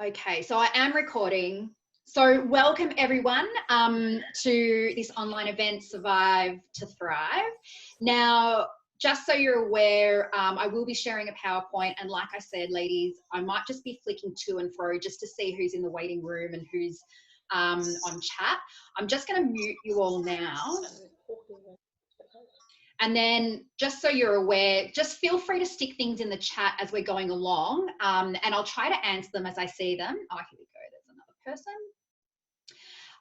Okay, so I am recording. So welcome everyone to this online event, Survive to Thrive. Now, just so you're aware, I will be sharing a PowerPoint, and like I said, ladies, I might just be flicking to and fro just to see who's in the waiting room and who's on chat. I'm just going to mute you all now. And then just so you're aware, just feel free to stick things in the chat as we're going along, and I'll try to answer them as I see them. Oh, here we go, there's another person.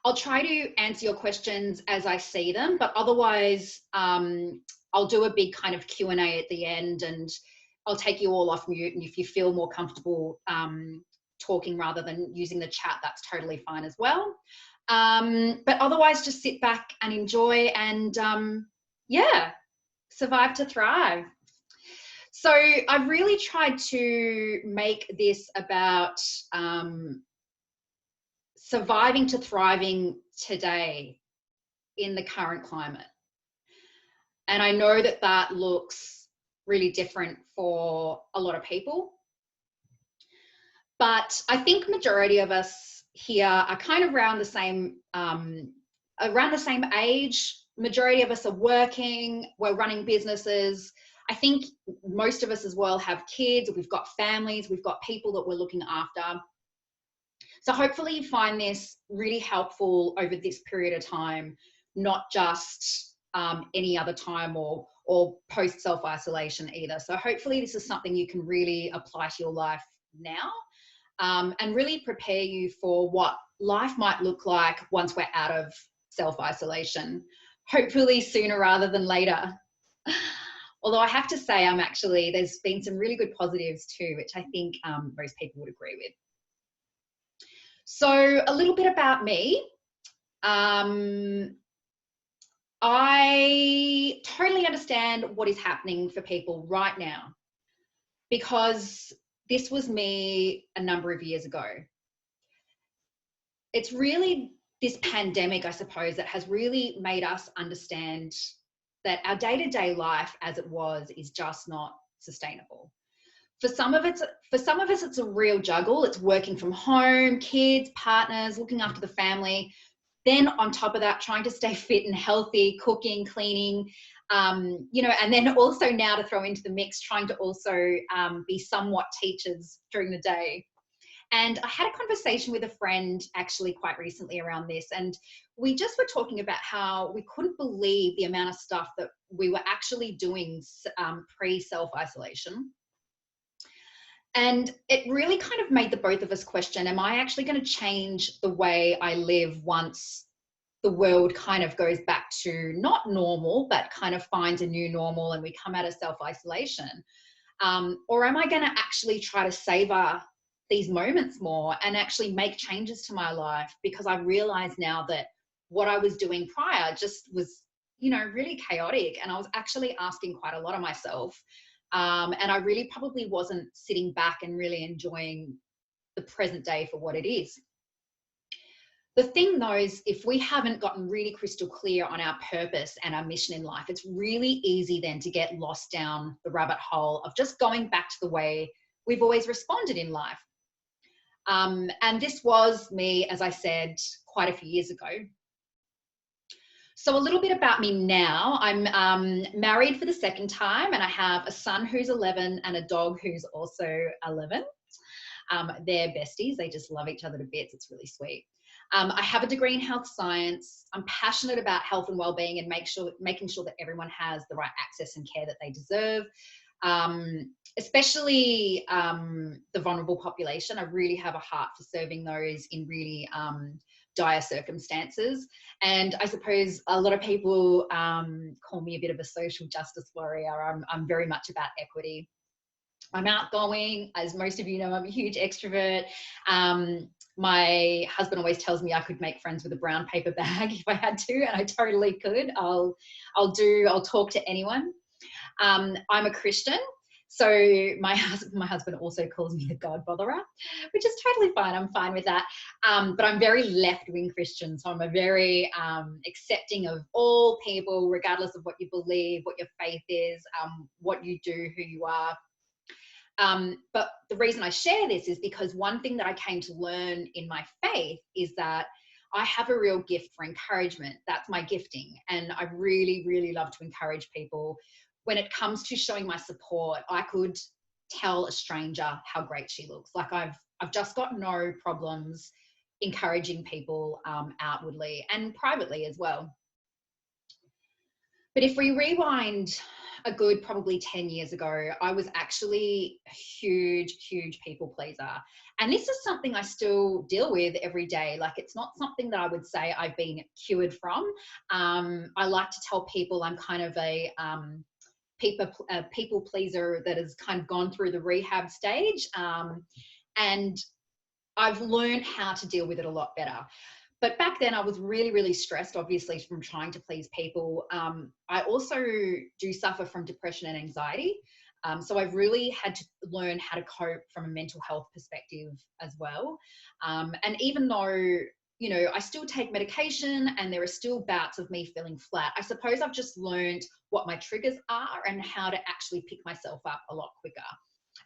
I'll try to answer your questions as I see them, but otherwise I'll do a big kind of Q&A at the end, and I'll take you all off mute, and if you feel more comfortable talking rather than using the chat, that's totally fine as well. But otherwise just sit back and enjoy, and yeah, survive to thrive. So I've really tried to make this about surviving to thriving today in the current climate. And I know that that looks really different for a lot of people, but I think majority of us here are kind of around the same age. Majority of us are working, we're running businesses. I think most of us as well have kids, we've got families, we've got people that we're looking after. So hopefully you find this really helpful over this period of time, not just any other time or post self-isolation either. So hopefully this is something you can really apply to your life now, and really prepare you for what life might look like once we're out of self-isolation. Hopefully sooner rather than later. Although I have to say, there's been some really good positives too, which I think most people would agree with. So a little bit about me. I totally understand what is happening for people right now, because this was me a number of years ago. It's really this pandemic, I suppose, that has really made us understand that our day-to-day life as it was is just not sustainable. For some of us, it's a real juggle. It's working from home, kids, partners, looking after the family. Then on top of that, trying to stay fit and healthy, cooking, cleaning, you know, and then also now to throw into the mix, trying to also be somewhat teachers during the day. And I had a conversation with a friend actually quite recently around this, and we just were talking about how we couldn't believe the amount of stuff that we were actually doing pre-self-isolation. And it really kind of made the both of us question, am I actually going to change the way I live once the world kind of goes back to not normal, but kind of finds a new normal and we come out of self-isolation? Or am I going to actually try to savor these moments more and actually make changes to my life? Because I realize now that what I was doing prior just was, you know, really chaotic, and I was actually asking quite a lot of myself. And I really probably wasn't sitting back and really enjoying the present day for what it is. The thing though is, if we haven't gotten really crystal clear on our purpose and our mission in life, it's really easy then to get lost down the rabbit hole of just going back to the way we've always responded in life. And this was me, as I said, quite a few years ago. So a little bit about me now. I'm married for the second time, and I have a son who's 11 and a dog who's also 11. They're besties. They just love each other to bits. It's really sweet. I have a degree in health science. I'm passionate about health and well-being and making sure that everyone has the right access and care that they deserve. Especially the vulnerable population. I really have a heart for serving those in really dire circumstances. And I suppose a lot of people call me a bit of a social justice warrior. I'm very much about equity. I'm outgoing. As most of you know, I'm a huge extrovert. My husband always tells me I could make friends with a brown paper bag if I had to, and I totally could. I'll talk to anyone. I'm a Christian. So my husband also calls me the God botherer, which is totally fine. I'm fine with that. But I'm very left-wing Christian. So I'm a very accepting of all people, regardless of what you believe, what your faith is, what you do, who you are. But the reason I share this is because one thing that I came to learn in my faith is that I have a real gift for encouragement. That's my gifting. And I really, really love to encourage people. When it comes to showing my support, I could tell a stranger how great she looks. Like I've just got no problems encouraging people outwardly and privately as well. But if we rewind a good probably 10 years ago, I was actually a huge, huge people pleaser. And this is something I still deal with every day. Like it's not something that I would say I've been cured from. I like to tell people I'm kind of a people pleaser that has kind of gone through the rehab stage. And I've learned how to deal with it a lot better. But back then I was really, really stressed, obviously, from trying to please people. I also do suffer from depression and anxiety. So I've really had to learn how to cope from a mental health perspective as well. And even though, you know, I still take medication and there are still bouts of me feeling flat, I suppose I've just learned what my triggers are and how to actually pick myself up a lot quicker.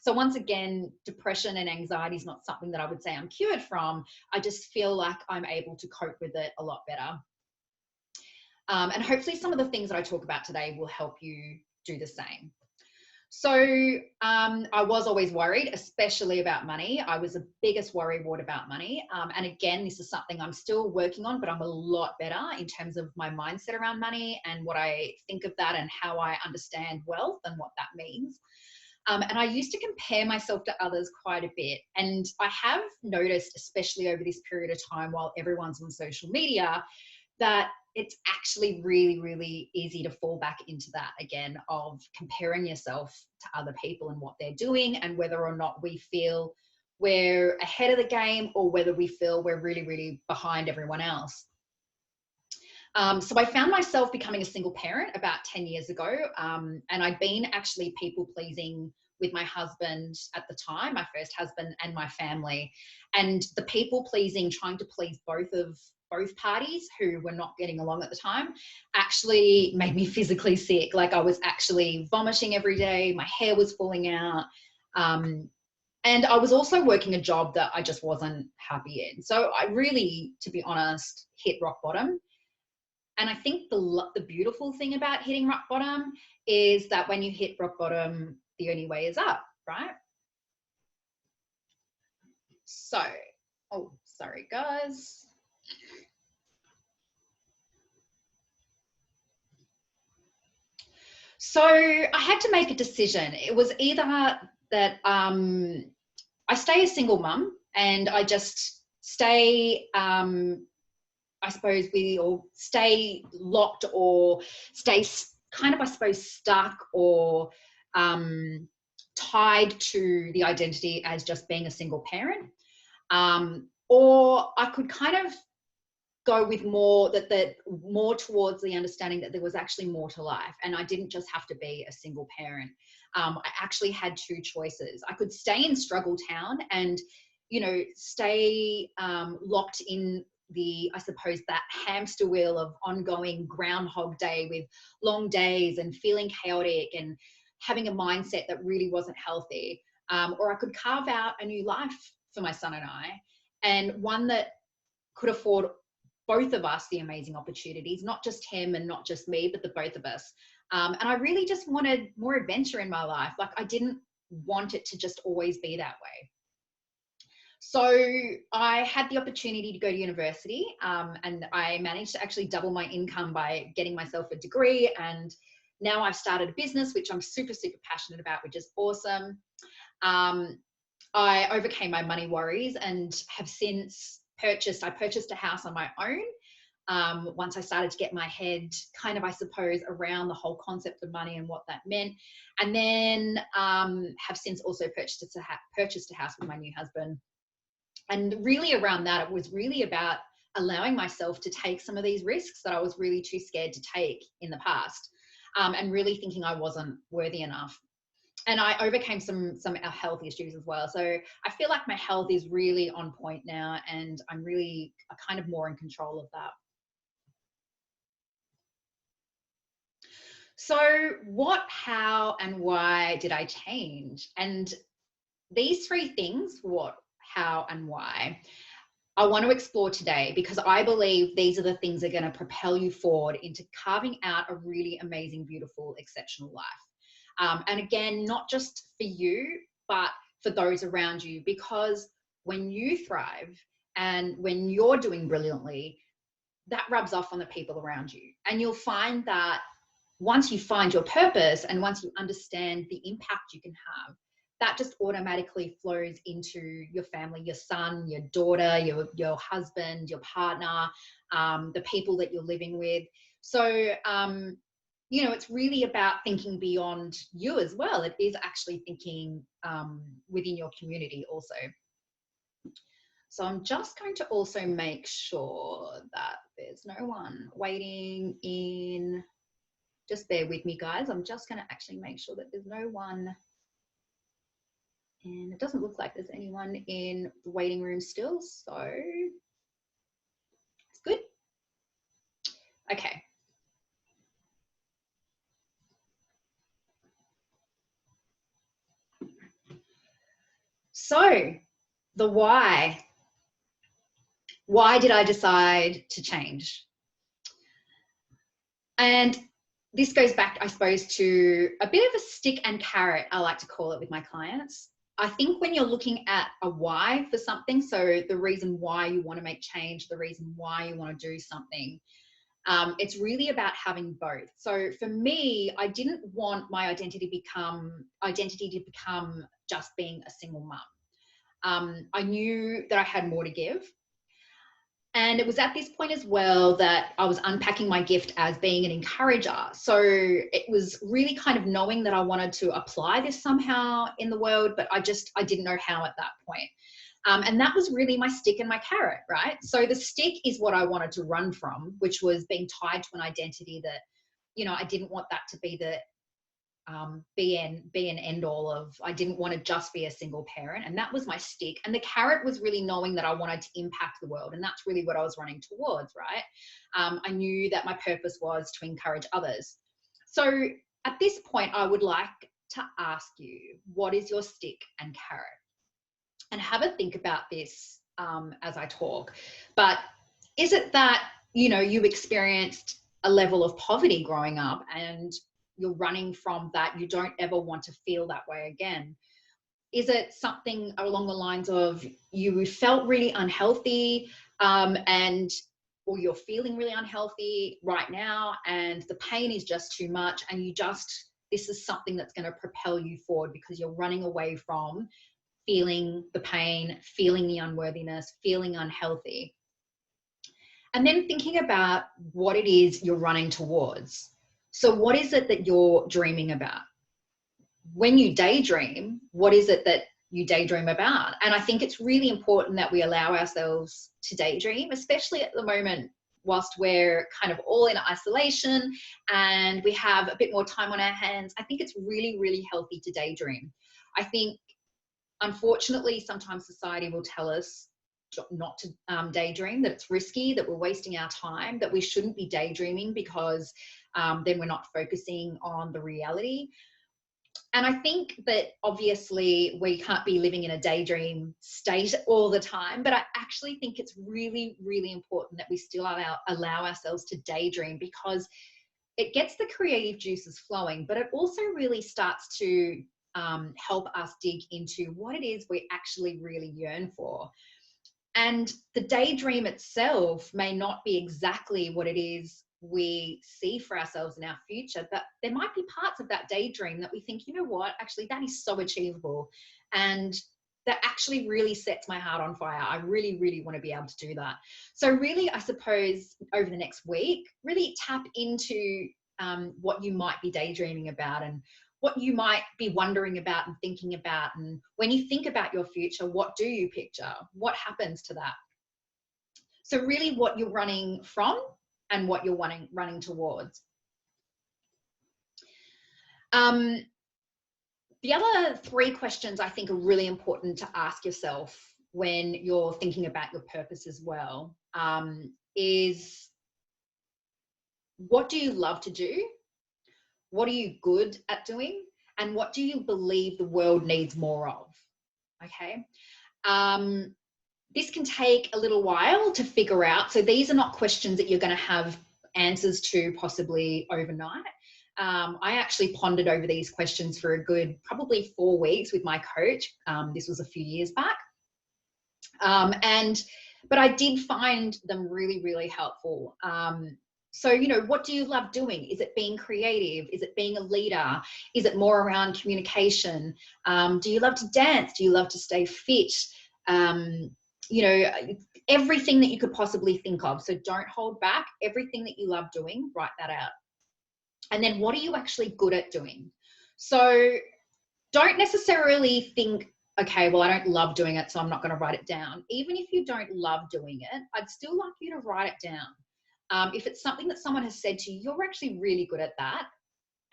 So once again, depression and anxiety is not something that I would say I'm cured from. I just feel like I'm able to cope with it a lot better. And hopefully some of the things that I talk about today will help you do the same. So I was always worried, especially about money. I was the biggest worrywart about money. And again, this is something I'm still working on, but I'm a lot better in terms of my mindset around money and what I think of that and how I understand wealth and what that means. And I used to compare myself to others quite a bit. And I have noticed, especially over this period of time while everyone's on social media, that it's actually really, really easy to fall back into that again of comparing yourself to other people and what they're doing and whether or not we feel we're ahead of the game or whether we feel we're really, really behind everyone else. So I found myself becoming a single parent about 10 years ago. And I'd been actually people pleasing with my husband at the time, my first husband, and my family. And the people pleasing, trying to please both parties who were not getting along at the time, actually made me physically sick. Like I was actually vomiting every day. My hair was falling out. And I was also working a job that I just wasn't happy in. So I really, to be honest, hit rock bottom. And I think the beautiful thing about hitting rock bottom is that when you hit rock bottom, the only way is up, right? So, oh, sorry guys. So I had to make a decision. It was either that I stay a single mum and I just stay I suppose or stay locked or stay kind of, I suppose, stuck or tied to the identity as just being a single parent. Or I could kind of go with more more towards the understanding that there was actually more to life and I didn't just have to be a single parent. I actually had two choices. I could stay in struggle town and, you know, stay locked in I suppose that hamster wheel of ongoing Groundhog Day with long days and feeling chaotic and having a mindset that really wasn't healthy. Or I could carve out a new life for my son and I, and one that could afford both of us the amazing opportunities, not just him and not just me, but the both of us. And I really just wanted more adventure in my life. Like I didn't want it to just always be that way. So I had the opportunity to go to university and I managed to actually double my income by getting myself a degree. And now I've started a business, which I'm super, super passionate about, which is awesome. I overcame my money worries and have since purchased a house on my own. Once I started to get my head kind of, I suppose, around the whole concept of money and what that meant. And then have since also purchased a house with my new husband. And really around that, it was really about allowing myself to take some of these risks that I was really too scared to take in the past, and really thinking I wasn't worthy enough. And I overcame some health issues as well. So I feel like my health is really on point now and I'm really kind of more in control of that. So what, how, and why did I change? And these three things, what, how, and why, I want to explore today, because I believe these are the things that are going to propel you forward into carving out a really amazing, beautiful, exceptional life. And again, not just for you, but for those around you, because when you thrive and when you're doing brilliantly, that rubs off on the people around you. And you'll find that once you find your purpose and once you understand the impact you can have, that just automatically flows into your family, your son, your daughter, your husband, your partner, the people that you're living with. So, you know, it's really about thinking beyond you as well. It is actually thinking within your community also. So I'm just going to also make sure that there's no one waiting in. Just bear with me, guys. I'm just going to actually make sure that there's no one. And it doesn't look like there's anyone in the waiting room still, so it's good. Okay. So the why. Why did I decide to change? And this goes back, I suppose, to a bit of a stick and carrot, I like to call it with my clients. I think when you're looking at a why for something, so the reason why you want to make change, the reason why you want to do something, it's really about having both. So for me, I didn't want my identity to become just being a single mum. I knew that I had more to give. And it was at this point as well that I was unpacking my gift as being an encourager. So it was really kind of knowing that I wanted to apply this somehow in the world, but I didn't know how at that point. And that was really my stick and my carrot, right? So the stick is what I wanted to run from, which was being tied to an identity that, you know, I didn't want that to be the be an end all of. I didn't want to just be a single parent, and that was my stick. And the carrot was really knowing that I wanted to impact the world, and that's really what I was running towards, right? I knew that my purpose was to encourage others. So at this point, I would like to ask you, what is your stick and carrot? And have a think about this as I talk. But is it that, you know, you experienced a level of poverty growing up and you're running from that, you don't ever want to feel that way again? Is it something along the lines of you felt really unhealthy or you're feeling really unhealthy right now and the pain is just too much, and this is something that's going to propel you forward because you're running away from feeling the pain, feeling the unworthiness, feeling unhealthy? And then thinking about what it is you're running towards. So what is it that you're dreaming about? When you daydream, what is it that you daydream about? And I think it's really important that we allow ourselves to daydream, especially at the moment, whilst we're kind of all in isolation and we have a bit more time on our hands. I think it's really, really healthy to daydream. I think, unfortunately, sometimes society will tell us not to daydream, that it's risky, that we're wasting our time, that we shouldn't be daydreaming because then we're not focusing on the reality. And I think that obviously we can't be living in a daydream state all the time, but I actually think it's really, really important that we still allow ourselves to daydream, because it gets the creative juices flowing, but it also really starts to help us dig into what it is we actually really yearn for. And the daydream itself may not be exactly what it is we see for ourselves in our future, but there might be parts of that daydream that we think, you know what, actually that is so achievable, and that actually really sets my heart on fire. I really, really want to be able to do that. So really, I suppose over the next week, really tap into what you might be daydreaming about and what you might be wondering about and thinking about. And when you think about your future, what do you picture? What happens to that? So really what you're running from and what you're running towards. The other three questions I think are really important to ask yourself when you're thinking about your purpose as well is, what do you love to do? What are you good at doing? And what do you believe the world needs more of? Okay. This can take a little while to figure out. So these are not questions that you're going to have answers to possibly overnight. I actually pondered over these questions for a good probably 4 weeks with my coach. This was a few years back. But I did find them really, really helpful. So, you know, what do you love doing? Is it being creative? Is it being a leader? Is it more around communication? Do you love to dance? Do you love to stay fit? You know, everything that you could possibly think of. So don't hold back. Everything that you love doing, write that out. And then what are you actually good at doing? So don't necessarily think, okay, well, I don't love doing it, so I'm not going to write it down. Even if you don't love doing it, I'd still like you to write it down. If it's something that someone has said to you, you're actually really good at that,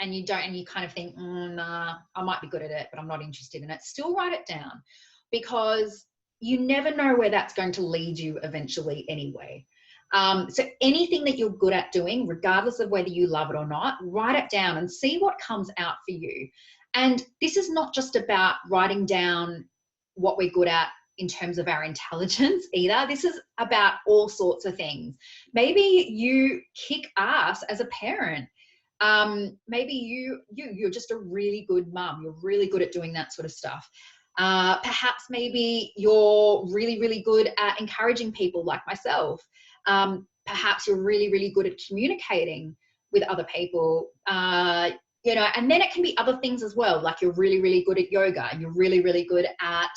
and you don't, and you kind of think, nah, I might be good at it, but I'm not interested in it, still write it down, because you never know where that's going to lead you eventually anyway. So anything that you're good at doing, regardless of whether you love it or not, write it down and see what comes out for you. And this is not just about writing down what we're good at in terms of our intelligence either. This is about all sorts of things. Maybe you kick ass as a parent. Maybe you're just a really good mum. You're really good at doing that sort of stuff. Perhaps maybe you're really, really good at encouraging people like myself. Perhaps you're really, really good at communicating with other people. You know, and then it can be other things as well. Like you're really, really good at yoga, and you're really, really good at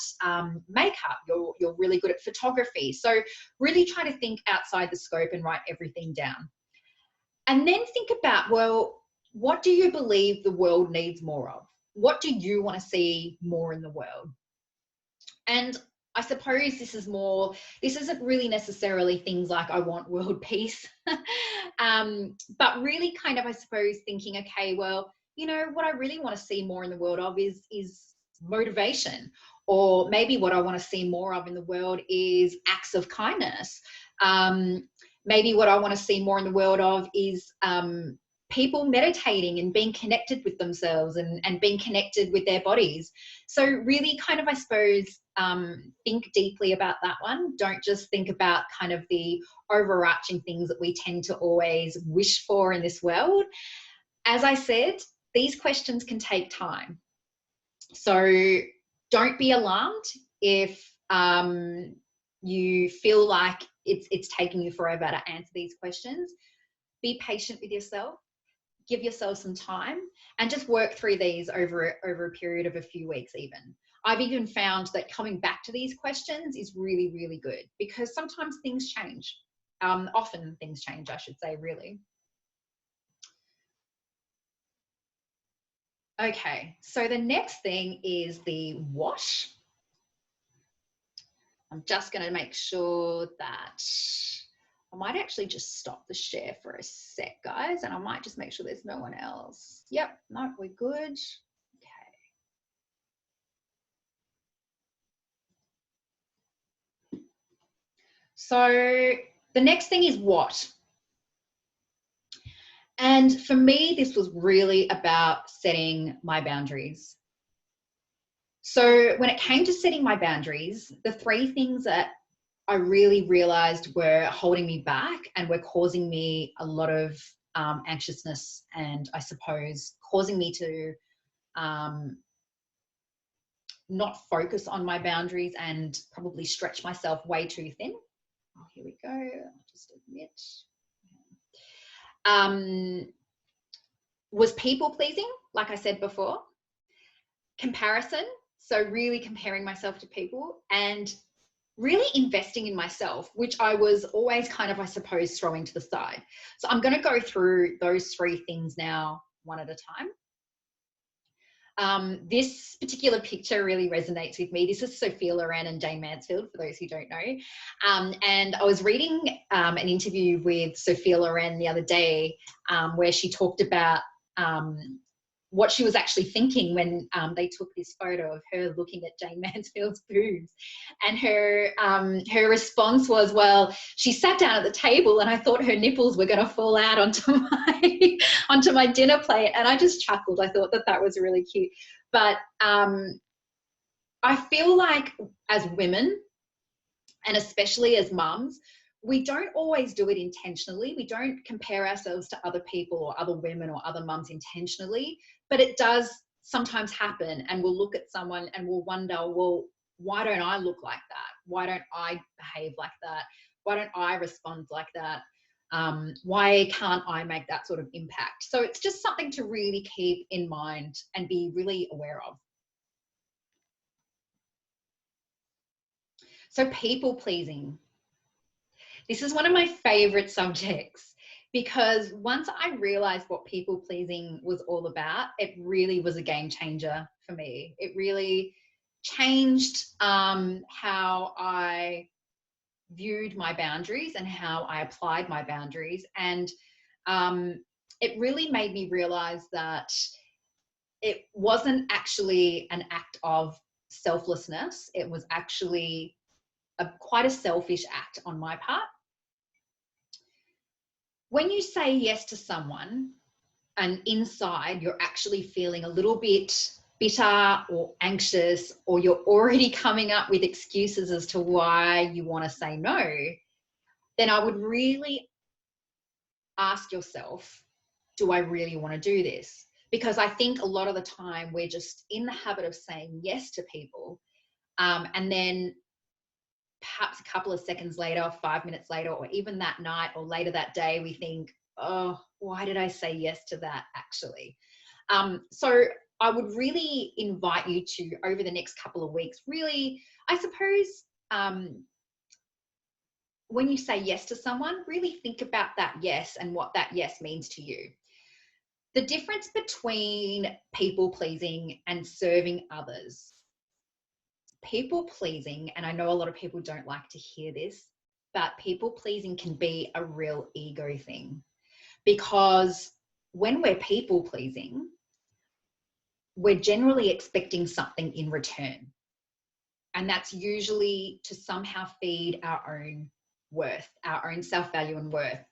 makeup. You're really good at photography. So really try to think outside the scope and write everything down. And then think about, well, what do you believe the world needs more of? What do you want to see more in the world? And I suppose this isn't really necessarily things like I want world peace, but really kind of, I suppose, thinking, okay, well, you know, what I really want to see more in the world of is motivation, or maybe what I want to see more of in the world is acts of kindness. Maybe what I want to see more in the world of is people meditating and being connected with themselves and being connected with their bodies. So really kind of, I suppose, think deeply about that one. Don't just think about kind of the overarching things that we tend to always wish for in this world. As I said, these questions can take time. So don't be alarmed if you feel like it's taking you forever to answer these questions. Be patient with yourself. Give yourself some time and just work through these over a period of a few weeks even. I've even found that coming back to these questions is really, really good, because sometimes things change. Often things change, I should say, really. Okay, so the next thing is the what. I'm just going to make sure that I might actually just stop the share for a sec, guys, and I might just make sure there's no one else. Yep, no, we're good. Okay. So the next thing is what. And for me, this was really about setting my boundaries. So when it came to setting my boundaries, the 3 things that I really realized were holding me back and were causing me a lot of anxiousness, and I suppose causing me to not focus on my boundaries and probably stretch myself way too thin. Oh, here we go. I'll just admit. Was people pleasing, like I said before. Comparison, so really comparing myself to people, and really investing in myself, which I was always kind of, I suppose, throwing to the side. So I'm going to go through those 3 things now, one at a time. This particular picture really resonates with me. This is Sophia Loren and Jayne Mansfield, for those who don't know. And I was reading an interview with Sophia Loren the other day where she talked about what she was actually thinking when they took this photo of her looking at Jayne Mansfield's boobs. And her response was, well, she sat down at the table and I thought her nipples were going to fall out onto my dinner plate. And I just chuckled. I thought that was really cute. But I feel like as women, and especially as mums, we don't always do it intentionally. We don't compare ourselves to other people or other women or other mums intentionally, but it does sometimes happen, and we'll look at someone and we'll wonder, well, why don't I look like that? Why don't I behave like that? Why don't I respond like that? Why can't I make that sort of impact? So it's just something to really keep in mind and be really aware of. So people pleasing. This is one of my favorite subjects, because once I realized what people pleasing was all about, it really was a game changer for me. It really changed how I viewed my boundaries and how I applied my boundaries. And it really made me realize that it wasn't actually an act of selflessness. It was actually quite a selfish act on my part. When you say yes to someone and inside you're actually feeling a little bit bitter or anxious, or you're already coming up with excuses as to why you want to say no, then I would really ask yourself, do I really want to do this? Because I think a lot of the time we're just in the habit of saying yes to people, and then perhaps a couple of seconds later, 5 minutes later, or even that night or later that day, we think, oh, why did I say yes to that actually? So I would really invite you to, over the next couple of weeks, really, I suppose, when you say yes to someone, really think about that yes and what that yes means to you. The difference between people pleasing and serving others. People pleasing, and I know a lot of people don't like to hear this, but people pleasing can be a real ego thing, because when we're people pleasing, we're generally expecting something in return. And that's usually to somehow feed our own worth, our own self-value and worth.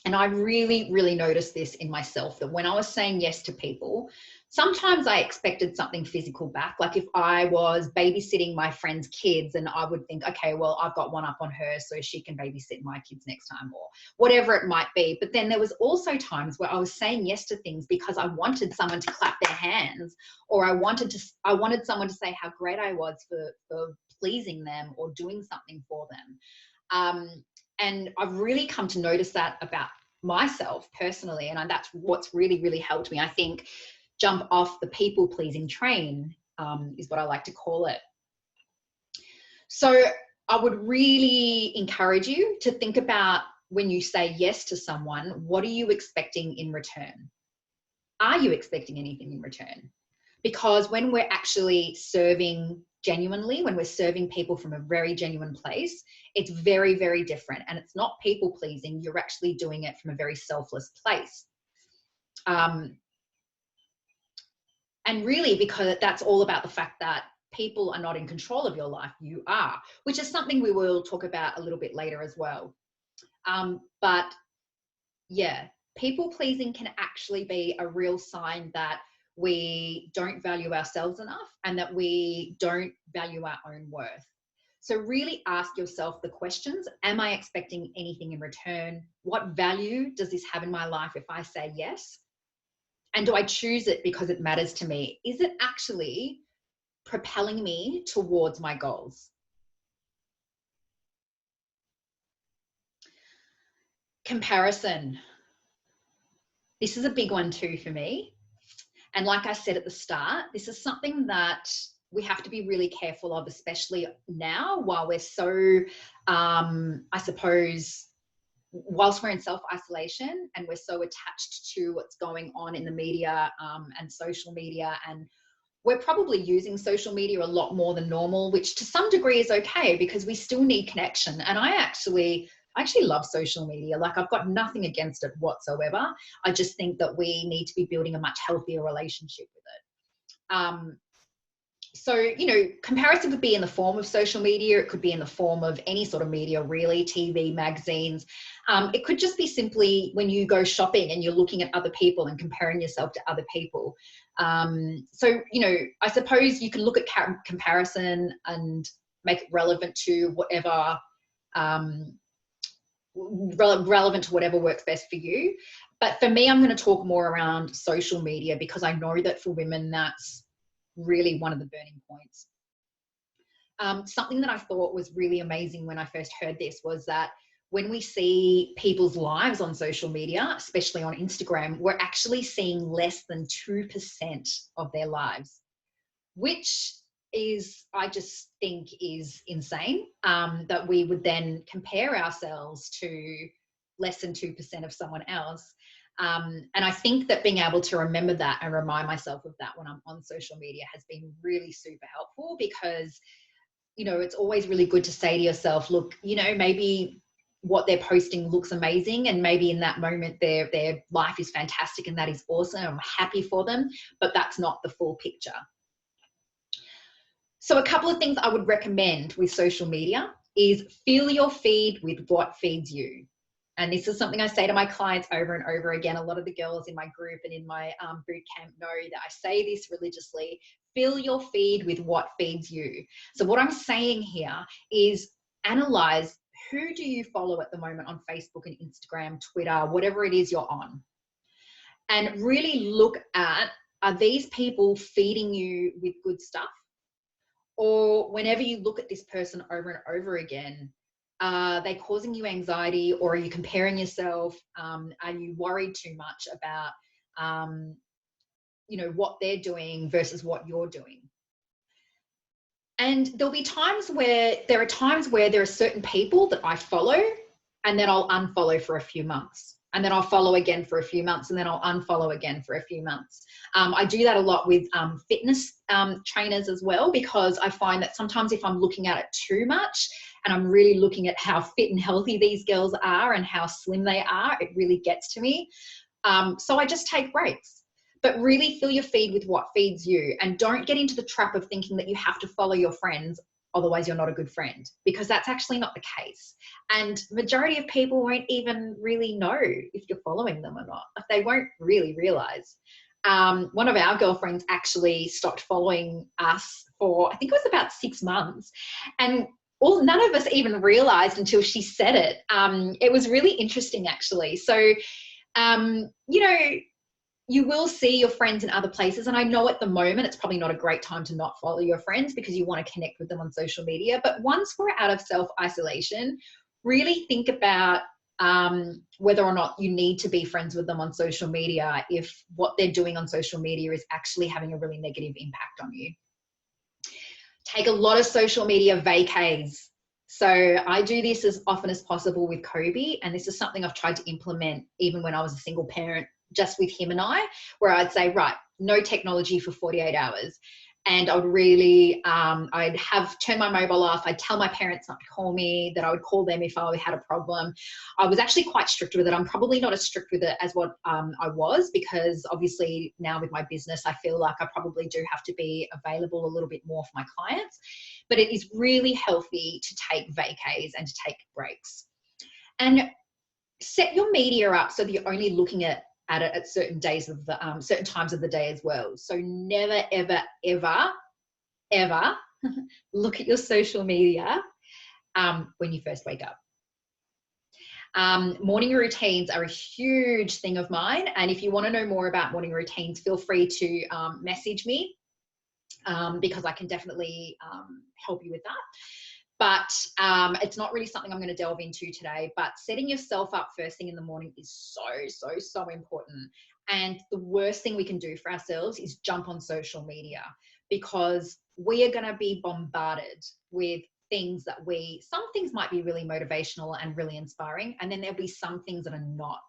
And I really, really noticed this in myself, that when I was saying yes to people, sometimes I expected something physical back. Like if I was babysitting my friend's kids, and I would think, okay, well, I've got one up on her so she can babysit my kids next time, or whatever it might be. But then there was also times where I was saying yes to things because I wanted someone to clap their hands, or I wanted someone to say how great I was for pleasing them or doing something for them. And I've really come to notice that about myself personally. And that's what's really, really helped me, I think, jump off the people pleasing train, is what I like to call it. So I would really encourage you to think about, when you say yes to someone, what are you expecting in return? Are you expecting anything in return? Because when we're actually serving genuinely, when we're serving people from a very genuine place, it's very, very different. And it's not people pleasing. You're actually doing it from a very selfless place. And really, because that's all about the fact that people are not in control of your life, you are, which is something we will talk about a little bit later as well. But yeah, people pleasing can actually be a real sign that we don't value ourselves enough, and that we don't value our own worth. So really ask yourself the questions: am I expecting anything in return? What value does this have in my life if I say yes? And do I choose it because it matters to me? Is it actually propelling me towards my goals? Comparison. This is a big one too for me. And like I said at the start, this is something that we have to be really careful of, especially now, while we're so, I suppose, whilst we're in self-isolation and we're so attached to what's going on in the media and social media, and we're probably using social media a lot more than normal, which to some degree is okay, because we still need connection. And I actually love social media. Like, I've got nothing against it whatsoever. I just think that we need to be building a much healthier relationship with it. So, you know, comparison could be in the form of social media. It could be in the form of any sort of media, really, TV, magazines. It could just be simply when you go shopping and you're looking at other people and comparing yourself to other people. So, you know, I suppose you can look at comparison and make it relevant to whatever, relevant to whatever works best for you. But for me, I'm going to talk more around social media, because I know that for women, that's really one of the burning points. Something that I thought was really amazing when I first heard this was that when we see people's lives on social media, especially on Instagram, we're actually seeing less than 2% of their lives, which is, I just think, is insane, that we would then compare ourselves to less than 2% of someone else. And I think that being able to remember that and remind myself of that when I'm on social media has been really super helpful, because, you know, it's always really good to say to yourself, look, you know, maybe what they're posting looks amazing, and maybe in that moment their life is fantastic and that is awesome. I'm happy for them, but that's not the full picture. So a couple of things I would recommend with social media is fill your feed with what feeds you. And this is something I say to my clients over and over again. A lot of the girls in my group and in my boot camp know that I say this religiously: fill your feed with what feeds you. So what I'm saying here is analyze, who do you follow at the moment on Facebook and Instagram, Twitter, whatever it is you're on, and really look at, are these people feeding you with good stuff? Or whenever you look at this person over and over again, are they causing you anxiety, or are you comparing yourself? Are you worried too much about, you know, what they're doing versus what you're doing? And there'll be times where there are certain people that I follow, and then I'll unfollow for a few months, and then I'll follow again for a few months, and then I'll unfollow again for a few months. I do that a lot with fitness trainers as well, because I find that sometimes if I'm looking at it too much and I'm really looking at how fit and healthy these girls are and how slim they are, it really gets to me. So I just take breaks. But really fill your feed with what feeds you, and don't get into the trap of thinking that you have to follow your friends, otherwise you're not a good friend, because that's actually not the case. And majority of people won't even really know if you're following them or not. They won't really realize. One of our girlfriends actually stopped following us for, I think it was about 6 months, and none of us even realized until she said it. It was really interesting, actually. So, you know, you will see your friends in other places. And I know at the moment it's probably not a great time to not follow your friends, because you want to connect with them on social media. But once we're out of self-isolation, really think about whether or not you need to be friends with them on social media, if what they're doing on social media is actually having a really negative impact on you. Take a lot of social media vacays. So I do this as often as possible with Kobe, and this is something I've tried to implement even when I was a single parent, just with him and I, where I'd say, right, no technology for 48 hours. And I would really, I'd have turned my mobile off. I'd tell my parents not to call me, that I would call them if I had a problem. I was actually quite strict with it. I'm probably not as strict with it as what I was, because obviously now with my business, I feel like I probably do have to be available a little bit more for my clients. But it is really healthy to take vacays and to take breaks. And set your media up so that you're only looking at it at certain days of the certain times of the day as well. So never, ever, ever, ever look at your social media when you first wake up. Morning routines are a huge thing of mine, and if you want to know more about morning routines, feel free to message me, because I can definitely help you with that. But it's not really something I'm going to delve into today. But setting yourself up first thing in the morning is so important. And the worst thing we can do for ourselves is jump on social media, because we are going to be bombarded with things that some things might be really motivational and really inspiring, and then there'll be some things that are not.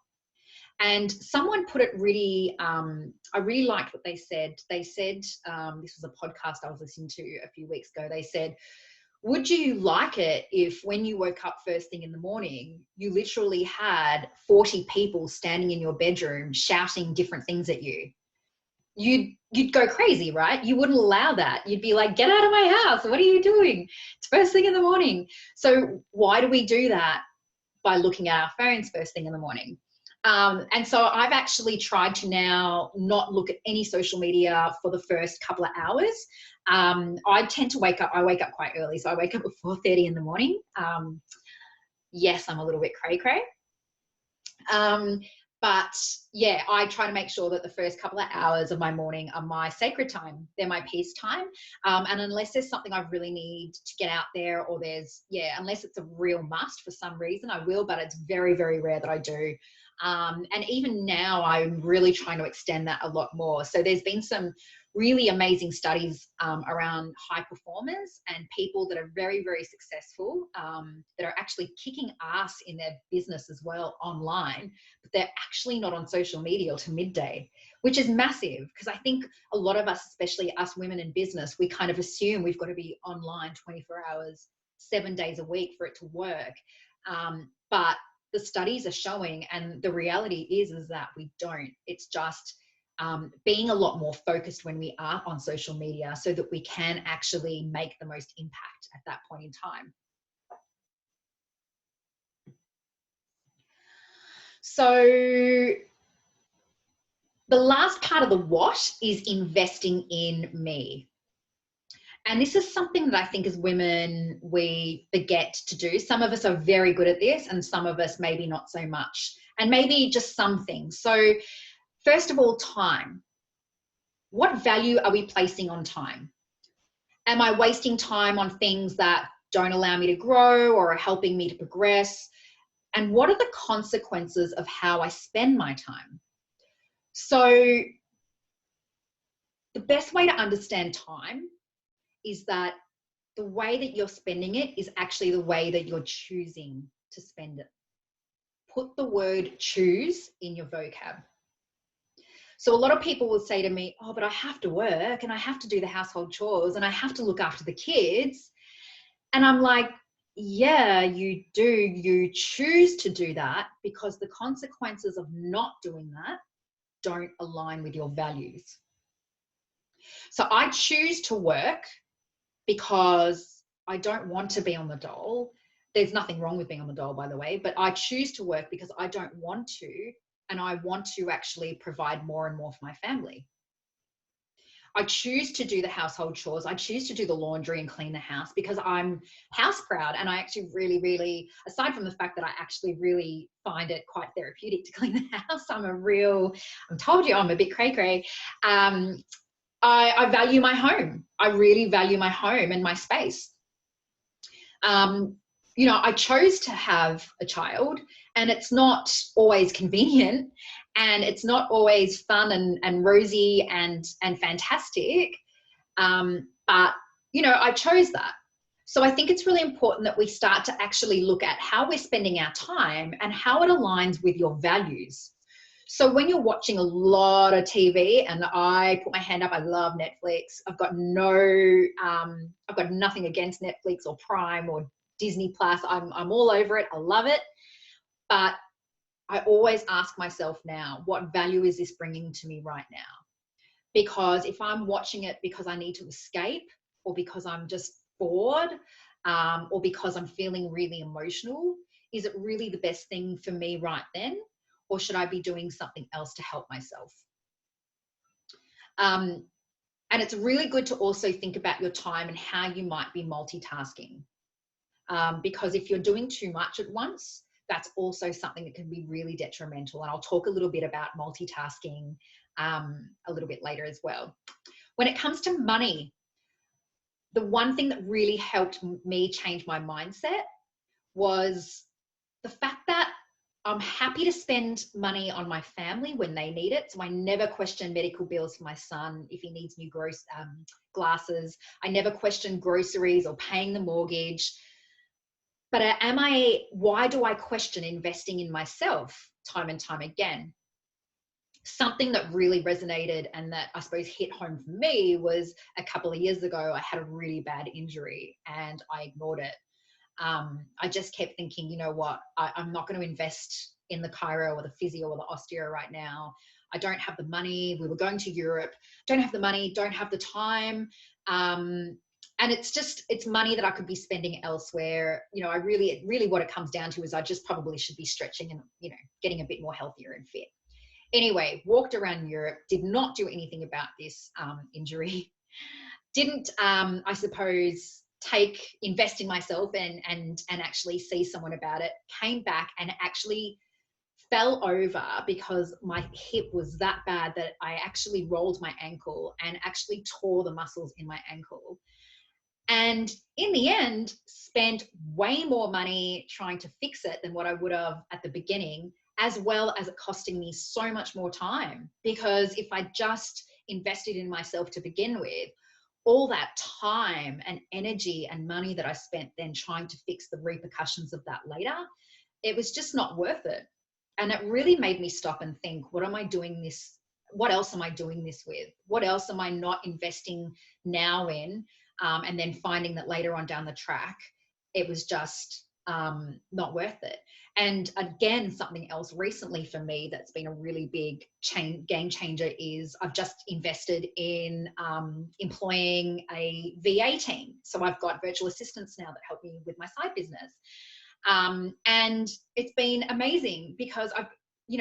And someone put it really, I really liked what they said. They said, this was a podcast I was listening to a few weeks ago. They said, would you like it if when you woke up first thing in the morning, you literally had 40 people standing in your bedroom shouting different things at you? You'd go crazy, right? You wouldn't allow that. You'd be like, get out of my house. What are you doing? It's first thing in the morning. So why do we do that? By looking at our phones first thing in the morning. And so I've actually tried to now not look at any social media for the first couple of hours. I tend to wake up quite early. So I wake up at 4:30 in the morning. Yes, I'm a little bit cray-cray. But yeah, I try to make sure that the first couple of hours of my morning are my sacred time. They're my peace time. And unless there's something I really need to get out there, or unless it's a real must for some reason, I will, but it's very, very rare that I do. And even now, I'm really trying to extend that a lot more. So there's been some really amazing studies around high performers and people that are very, very successful, that are actually kicking ass in their business as well online, but they're actually not on social media till midday, which is massive. Because I think a lot of us, especially us women in business, we kind of assume we've got to be online 24 hours, 7 days a week for it to work. But the studies are showing, and the reality is that we don't. It's just being a lot more focused when we are on social media, so that we can actually make the most impact at that point in time. So the last part of the what is investing in me. And this is something that I think as women, we forget to do. Some of us are very good at this, and some of us maybe not so much, and maybe just some things. So first of all, time. What value are we placing on time? Am I wasting time on things that don't allow me to grow or are helping me to progress? And what are the consequences of how I spend my time? So the best way to understand time is that the way that you're spending it is actually the way that you're choosing to spend it. Put the word choose in your vocab. So a lot of people will say to me, oh, but I have to work and I have to do the household chores and I have to look after the kids. And I'm like, yeah, you do. You choose to do that because the consequences of not doing that don't align with your values. So I choose to work because I don't want to be on the dole. There's nothing wrong with being on the dole, by the way, but I choose to work because I don't want to, and I want to actually provide more and more for my family. I choose to do the household chores. I choose to do the laundry and clean the house because I'm house proud, and I actually really, aside from the fact that I actually really find it quite therapeutic to clean the house, I told you I'm a bit cray-cray. I value my home. I really value my home and my space. You know, I chose to have a child, and it's not always convenient, and it's not always fun and rosy and fantastic. But, you know, I chose that. So I think it's really important that we start to actually look at how we're spending our time and how it aligns with your values. So when you're watching a lot of TV, and I put my hand up, I love Netflix. I've got nothing against Netflix or Prime or Disney Plus. I'm all over it. I love it. But I always ask myself now, what value is this bringing to me right now? Because if I'm watching it because I need to escape, or because I'm just bored, or because I'm feeling really emotional, is it really the best thing for me right then? Or should I be doing something else to help myself? And it's really good to also think about your time and how you might be multitasking. Because if you're doing too much at once, that's also something that can be really detrimental. And I'll talk a little bit about multitasking a little bit later as well. When it comes to money, the one thing that really helped me change my mindset was the fact that I'm happy to spend money on my family when they need it. So I never question medical bills for my son if he needs new glasses. I never question groceries or paying the mortgage. But why do I question investing in myself time and time again? Something that really resonated and that I suppose hit home for me was a couple of years ago, I had a really bad injury and I ignored it. I just kept thinking, you know what, I'm not going to invest in the chiro or the physio or the osteo right now. I don't have the money. We were going to Europe. Don't have the money, don't have the time. And it's money that I could be spending elsewhere. You know, really what it comes down to is I just probably should be stretching and, you know, getting a bit more healthier and fit. Anyway, walked around Europe, did not do anything about this injury. Didn't, I suppose, invest in myself and actually see someone about it. Came back and actually fell over because my hip was that bad that I actually rolled my ankle and actually tore the muscles in my ankle. And in the end, spent way more money trying to fix it than what I would have at the beginning, as well as it costing me so much more time. Because if I just invested in myself to begin with, all that time and energy and money that I spent then trying to fix the repercussions of that later, it was just not worth it. And it really made me stop and think, what am I doing this? What else am I doing this with? What else am I not investing now in? And then finding that later on down the track, it was just not worth it. And again, something else recently for me that's been a really big game changer is I've just invested in employing a VA team. So I've got virtual assistants now that help me with my side business. And it's been amazing because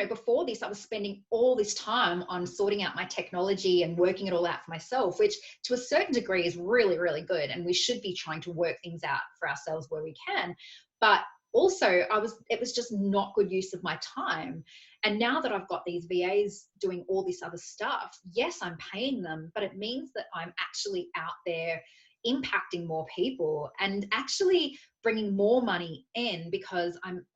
before this, I was spending all this time on sorting out my technology and working it all out for myself, which to a certain degree is really, really good. And we should be trying to work things out for ourselves where we can. But also it was just not good use of my time. And now that I've got these VAs doing all this other stuff, yes, I'm paying them, but it means that I'm actually out there impacting more people and actually bringing more money in because I'm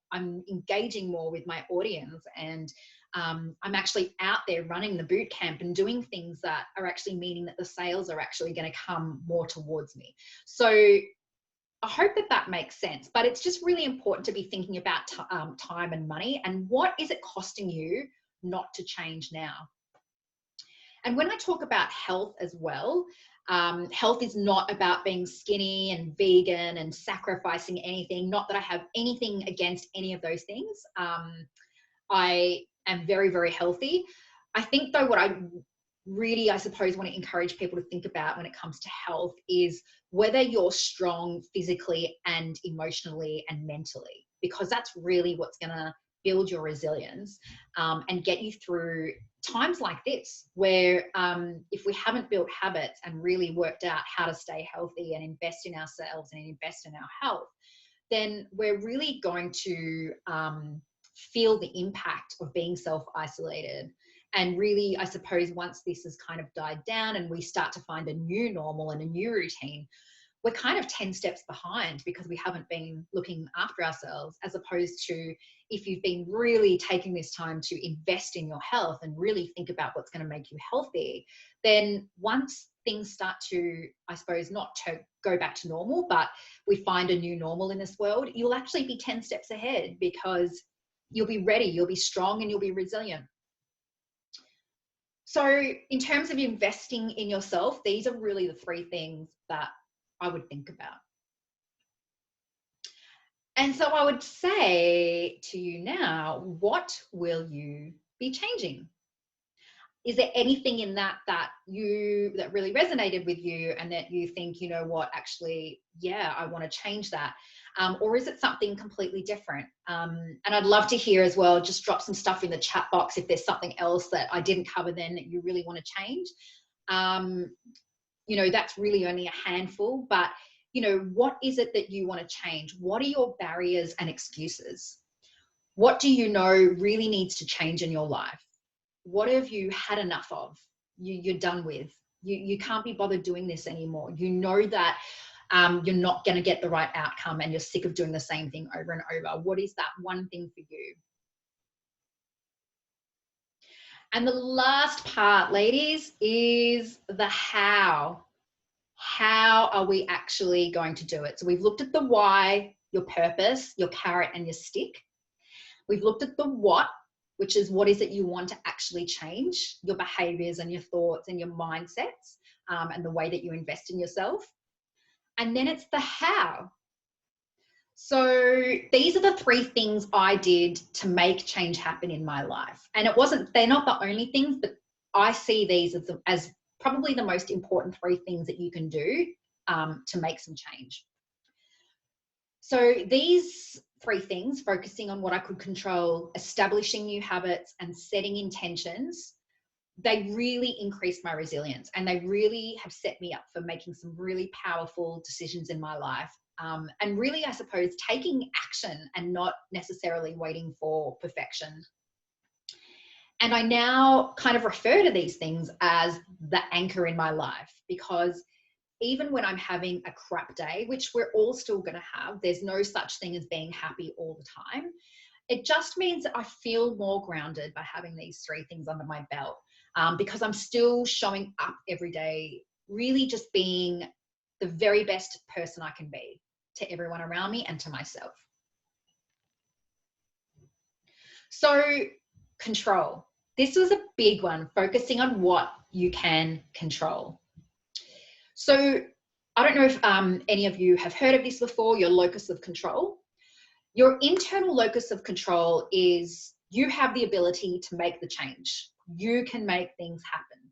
engaging more with my audience, and I'm actually out there running the boot camp and doing things that are actually meaning that the sales are actually going to come more towards me. So I hope that makes sense, but it's just really important to be thinking about time and money and what is it costing you not to change now. And when I talk about health as well, health is not about being skinny and vegan and sacrificing anything. Not that I have anything against any of those things. I am very, very healthy. I think though what I really, I suppose, want to encourage people to think about when it comes to health is whether you're strong physically and emotionally and mentally, because that's really what's going to build your resilience and get you through times like this, where if we haven't built habits and really worked out how to stay healthy and invest in ourselves and invest in our health, then we're really going to feel the impact of being self-isolated. And really, I suppose, once this has kind of died down and we start to find a new normal and a new routine, we're kind of 10 steps behind because we haven't been looking after ourselves, as opposed to if you've been really taking this time to invest in your health and really think about what's going to make you healthy, then once things start to, I suppose, not to go back to normal, but we find a new normal in this world, you'll actually be 10 steps ahead because you'll be ready, you'll be strong, and you'll be resilient. So in terms of investing in yourself, these are really the 3 things that I would think about. And so I would say to you now, what will you be changing? Is there anything in that really resonated with you and that you think, you know what, actually, yeah, I want to change that? Or is it something completely different? And I'd love to hear as well, just drop some stuff in the chat box if there's something else that I didn't cover then that you really want to change. That's really only a handful, but what is it that you want to change? What are your barriers and excuses? What do you know really needs to change in your life? What have you had enough of? You're done with. You can't be bothered doing this anymore. You know that you're not going to get the right outcome and you're sick of doing the same thing over and over. What is that one thing for you? And the last part, ladies, is the how. How are we actually going to do it? So we've looked at the why, your purpose, your carrot and your stick. We've looked at the what, which is what is it you want to actually change, your behaviors and your thoughts and your mindsets, and the way that you invest in yourself. And then it's the how. So these are the 3 things I did to make change happen in my life. And they're not the only things, but I see these as probably the most important 3 things that you can do to make some change. So these 3 things, focusing on what I could control, establishing new habits, and setting intentions, they really increased my resilience, and they really have set me up for making some really powerful decisions in my life. And really, I suppose, taking action and not necessarily waiting for perfection. And I now kind of refer to these things as the anchor in my life, because even when I'm having a crap day, which we're all still going to have, there's no such thing as being happy all the time. It just means that I feel more grounded by having these 3 things under my belt, because I'm still showing up every day, really just being the very best person I can be to everyone around me and to myself. So control. This was a big one, focusing on what you can control. So I don't know if any of you have heard of this before, your locus of control. Your internal locus of control is you have the ability to make the change. You can make things happen.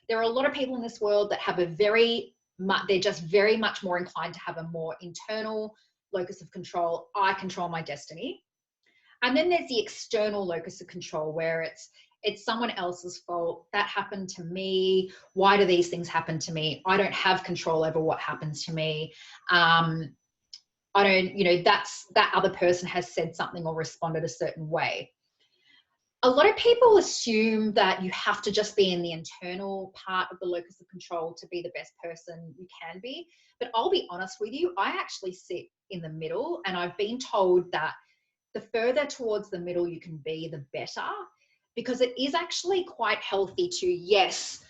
There are a lot of people in this world that have they're just very much more inclined to have a more internal locus of control. I control my destiny. And then there's the external locus of control, where it's someone else's fault. That happened to me. Why do these things happen to me? I don't have control over what happens to me. I don't, that other person has said something or responded a certain way. A lot of people assume that you have to just be in the internal part of the locus of control to be the best person you can be. But I'll be honest with you, I actually sit in the middle, and I've been told that the further towards the middle you can be, the better, because it is actually quite healthy to, yes,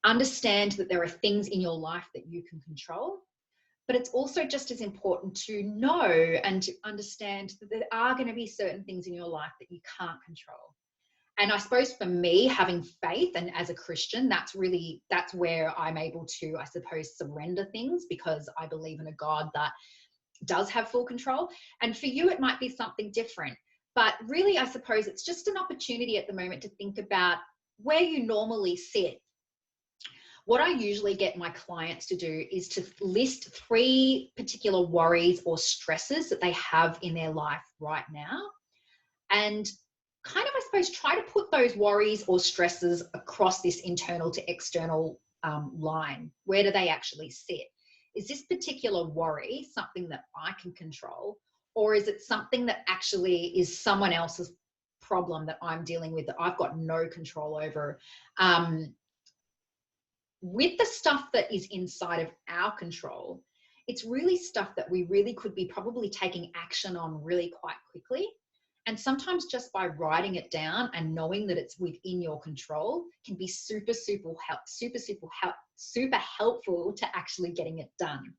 understand that there are things in your life that you can control, but it's also just as important to know and to understand that there are going to be certain things in your life that you can't control. And I suppose for me, having faith, and as a Christian, that's where I'm able to, I suppose, surrender things, because I believe in a God that does have full control. And for you, it might be something different. But really, I suppose it's just an opportunity at the moment to think about where you normally sit. What I usually get my clients to do is to list 3 particular worries or stresses that they have in their life right now, and kind of, I suppose, try to put those worries or stresses across this internal to external line. Where do they actually sit? Is this particular worry something that I can control, or is it something that actually is someone else's problem that I'm dealing with that I've got no control over? With the stuff that is inside of our control, it's really stuff that we really could be probably taking action on really quite quickly. And sometimes just by writing it down and knowing that it's within your control can be super helpful to actually getting it done.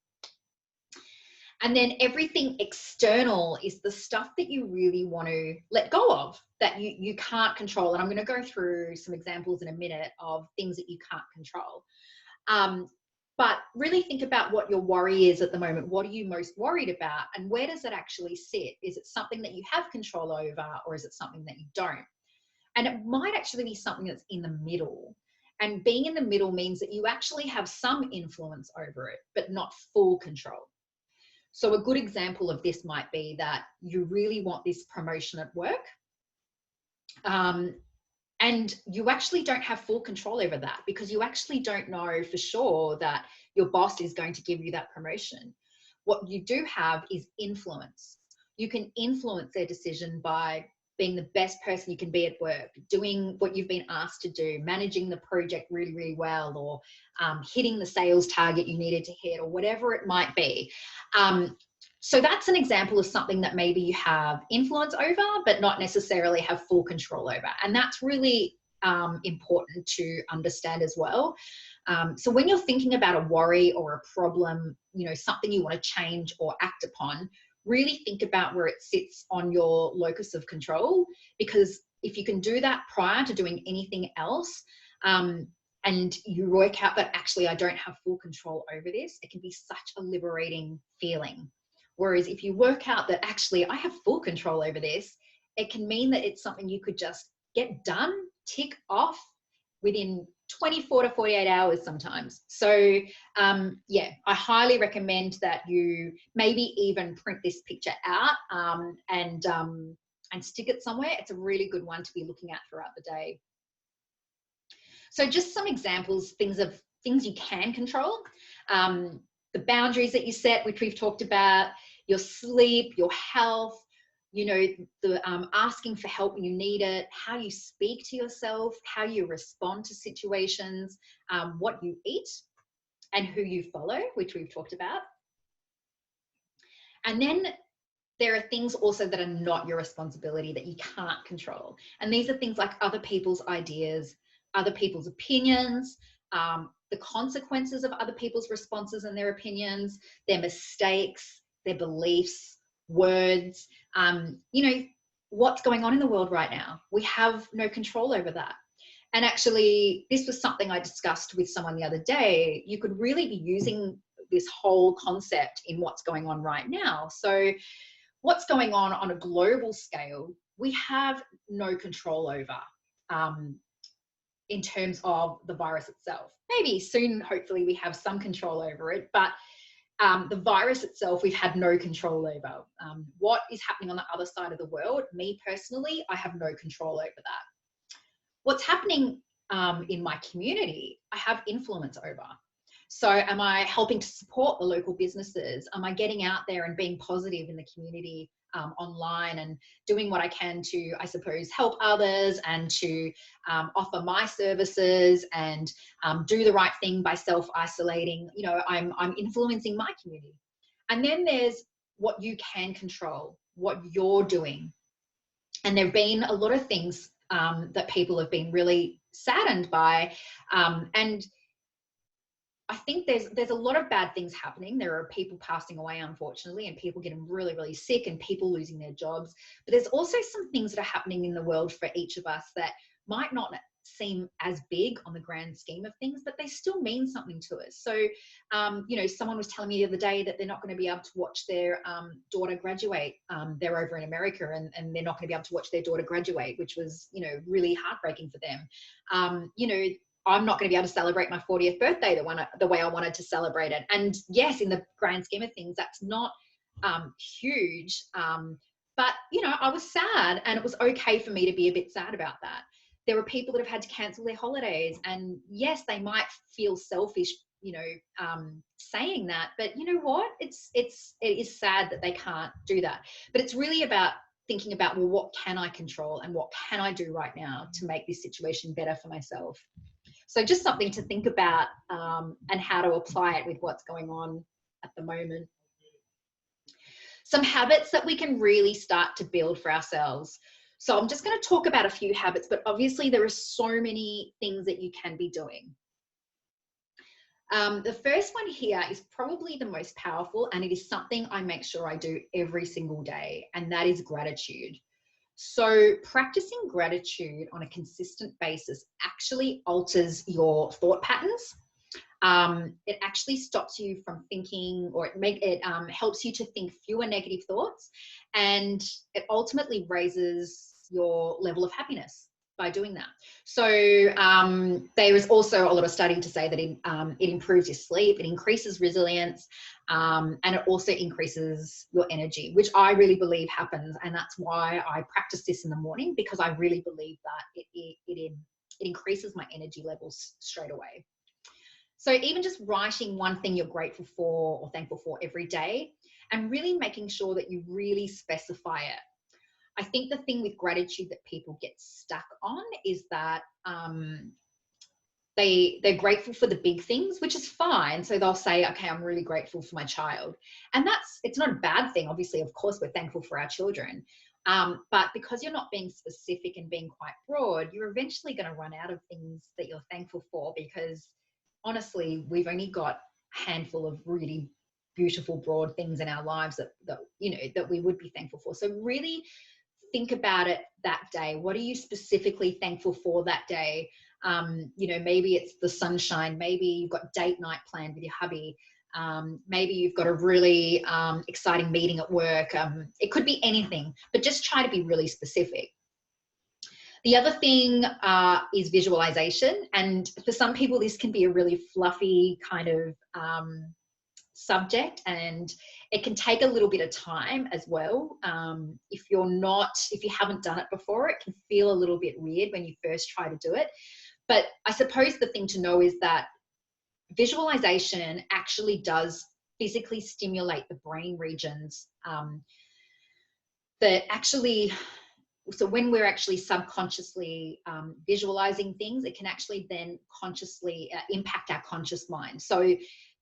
And then everything external is the stuff that you really want to let go of, that you can't control. And I'm going to go through some examples in a minute of things that you can't control. But really think about what your worry is at the moment. What are you most worried about? And where does it actually sit? Is it something that you have control over, or is it something that you don't? And it might actually be something that's in the middle. And being in the middle means that you actually have some influence over it, but not full control. So a good example of this might be that you really want this promotion at work. And you actually don't have full control over that, because you actually don't know for sure that your boss is going to give you that promotion. What you do have is influence. You can influence their decision by being the best person you can be at work, doing what you've been asked to do, managing the project really, really well, or hitting the sales target you needed to hit, or whatever it might be. So that's an example of something that maybe you have influence over, but not necessarily have full control over. And that's really important to understand as well. So when you're thinking about a worry or a problem, something you want to change or act upon, really think about where it sits on your locus of control, because if you can do that prior to doing anything else, and you work out that actually I don't have full control over this, it can be such a liberating feeling. Whereas if you work out that actually I have full control over this, it can mean that it's something you could just get done, tick off within 24 to 48 hours sometimes. So yeah, I highly recommend that you maybe even print this picture out and stick it somewhere. It's a really good one to be looking at throughout the day. So just some examples, things you can control. The boundaries that you set, which we've talked about, your sleep, your health, you know, the asking for help when you need it, how you speak to yourself, how you respond to situations, what you eat, and who you follow, which we've talked about. And then there are things also that are not your responsibility that you can't control. And these are things like other people's ideas, other people's opinions, the consequences of other people's responses and their opinions, their mistakes, their beliefs, words, you know, what's going on in the world right now. We have no control over that. And actually, this was something I discussed with someone the other day. You could really be using this whole concept in what's going on right now. So what's going on a global scale, we have no control over in terms of the virus itself. Maybe soon, hopefully, we have some control over it, but the virus itself, we've had no control over. What is happening on the other side of the world, me personally, I have no control over that. What's happening in my community, I have influence over. So am I helping to support the local businesses? Am I getting out there and being positive in the community online and doing what I can to, I suppose, help others and to offer my services and do the right thing by self-isolating? You know, I'm influencing my community. And then there's what you can control, what you're doing. And there have been a lot of things that people have been really saddened by. And I think there's a lot of bad things happening. There are people passing away, unfortunately, and people getting really, really sick and people losing their jobs. But there's also some things that are happening in the world for each of us that might not seem as big on the grand scheme of things, but they still mean something to us. So, you know, someone was telling me the other day that they're not going to be able to watch their daughter graduate. They're over in America and they're not going to be able to watch their daughter graduate, which was, you know, really heartbreaking for them. You know, I'm not going to be able to celebrate my 40th birthday the way I wanted to celebrate it. And yes, in the grand scheme of things, that's not huge. But, you know, I was sad and it was okay for me to be a bit sad about that. There were people that have had to cancel their holidays. And yes, they might feel selfish, you know, saying that. But you know what? It is sad that they can't do that. But it's really about thinking about, well, what can I control and what can I do right now to make this situation better for myself? So just something to think about and how to apply it with what's going on at the moment. Some habits that we can really start to build for ourselves. So I'm just going to talk about a few habits, but obviously there are so many things that you can be doing. The first one here is probably the most powerful, and it is something I make sure I do every single day, and that is gratitude. So practicing gratitude on a consistent basis actually alters your thought patterns. It actually stops you from thinking, or it helps you to think fewer negative thoughts, and it ultimately raises your level of happiness by doing that. So there is also a lot of study to say that it improves your sleep, it increases resilience, and it also increases your energy, which I really believe happens. And that's why I practice this in the morning, because I really believe that it increases my energy levels straight away. So even just writing one thing you're grateful for or thankful for every day, and really making sure that you really specify it. I think the thing with gratitude that people get stuck on is that they're grateful for the big things, which is fine. So they'll say, okay, I'm really grateful for my child. And it's not a bad thing. Obviously, of course, we're thankful for our children. But because you're not being specific and being quite broad, you're eventually going to run out of things that you're thankful for, because honestly, we've only got a handful of really beautiful, broad things in our lives that we would be thankful for. So really think about it that day. What are you specifically thankful for that day? You know, maybe it's the sunshine. Maybe you've got date night planned with your hubby. Maybe you've got a really exciting meeting at work. It could be anything, but just try to be really specific. The other thing is visualization. And for some people, this can be a really fluffy kind of subject, and it can take a little bit of time as well. If you haven't done it before, it can feel a little bit weird when you first try to do it. But I suppose the thing to know is that visualization actually does physically stimulate the brain regions that actually, so when we're actually subconsciously visualizing things, it can actually then consciously impact our conscious mind. So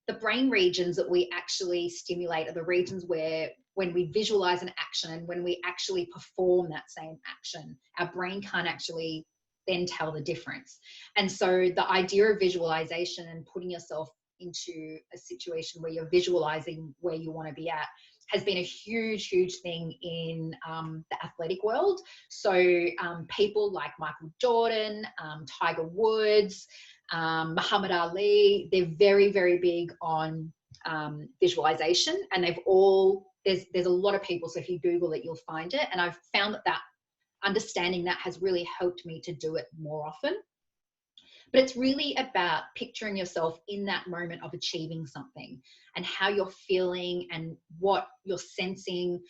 the brain regions that we actually stimulate are the regions where when we visualize an action and when we actually perform that same action, our brain can't actually then tell the difference. And so the idea of visualization and putting yourself into a situation where you're visualizing where you want to be at has been a huge, huge thing in the athletic world. So people like Michael Jordan, Tiger Woods, Muhammad Ali, they're very, very big on visualization, and there's a lot of people. So if you Google it, you'll find it. And I've found that understanding that has really helped me to do it more often. But it's really about picturing yourself in that moment of achieving something and how you're feeling and what you're sensing,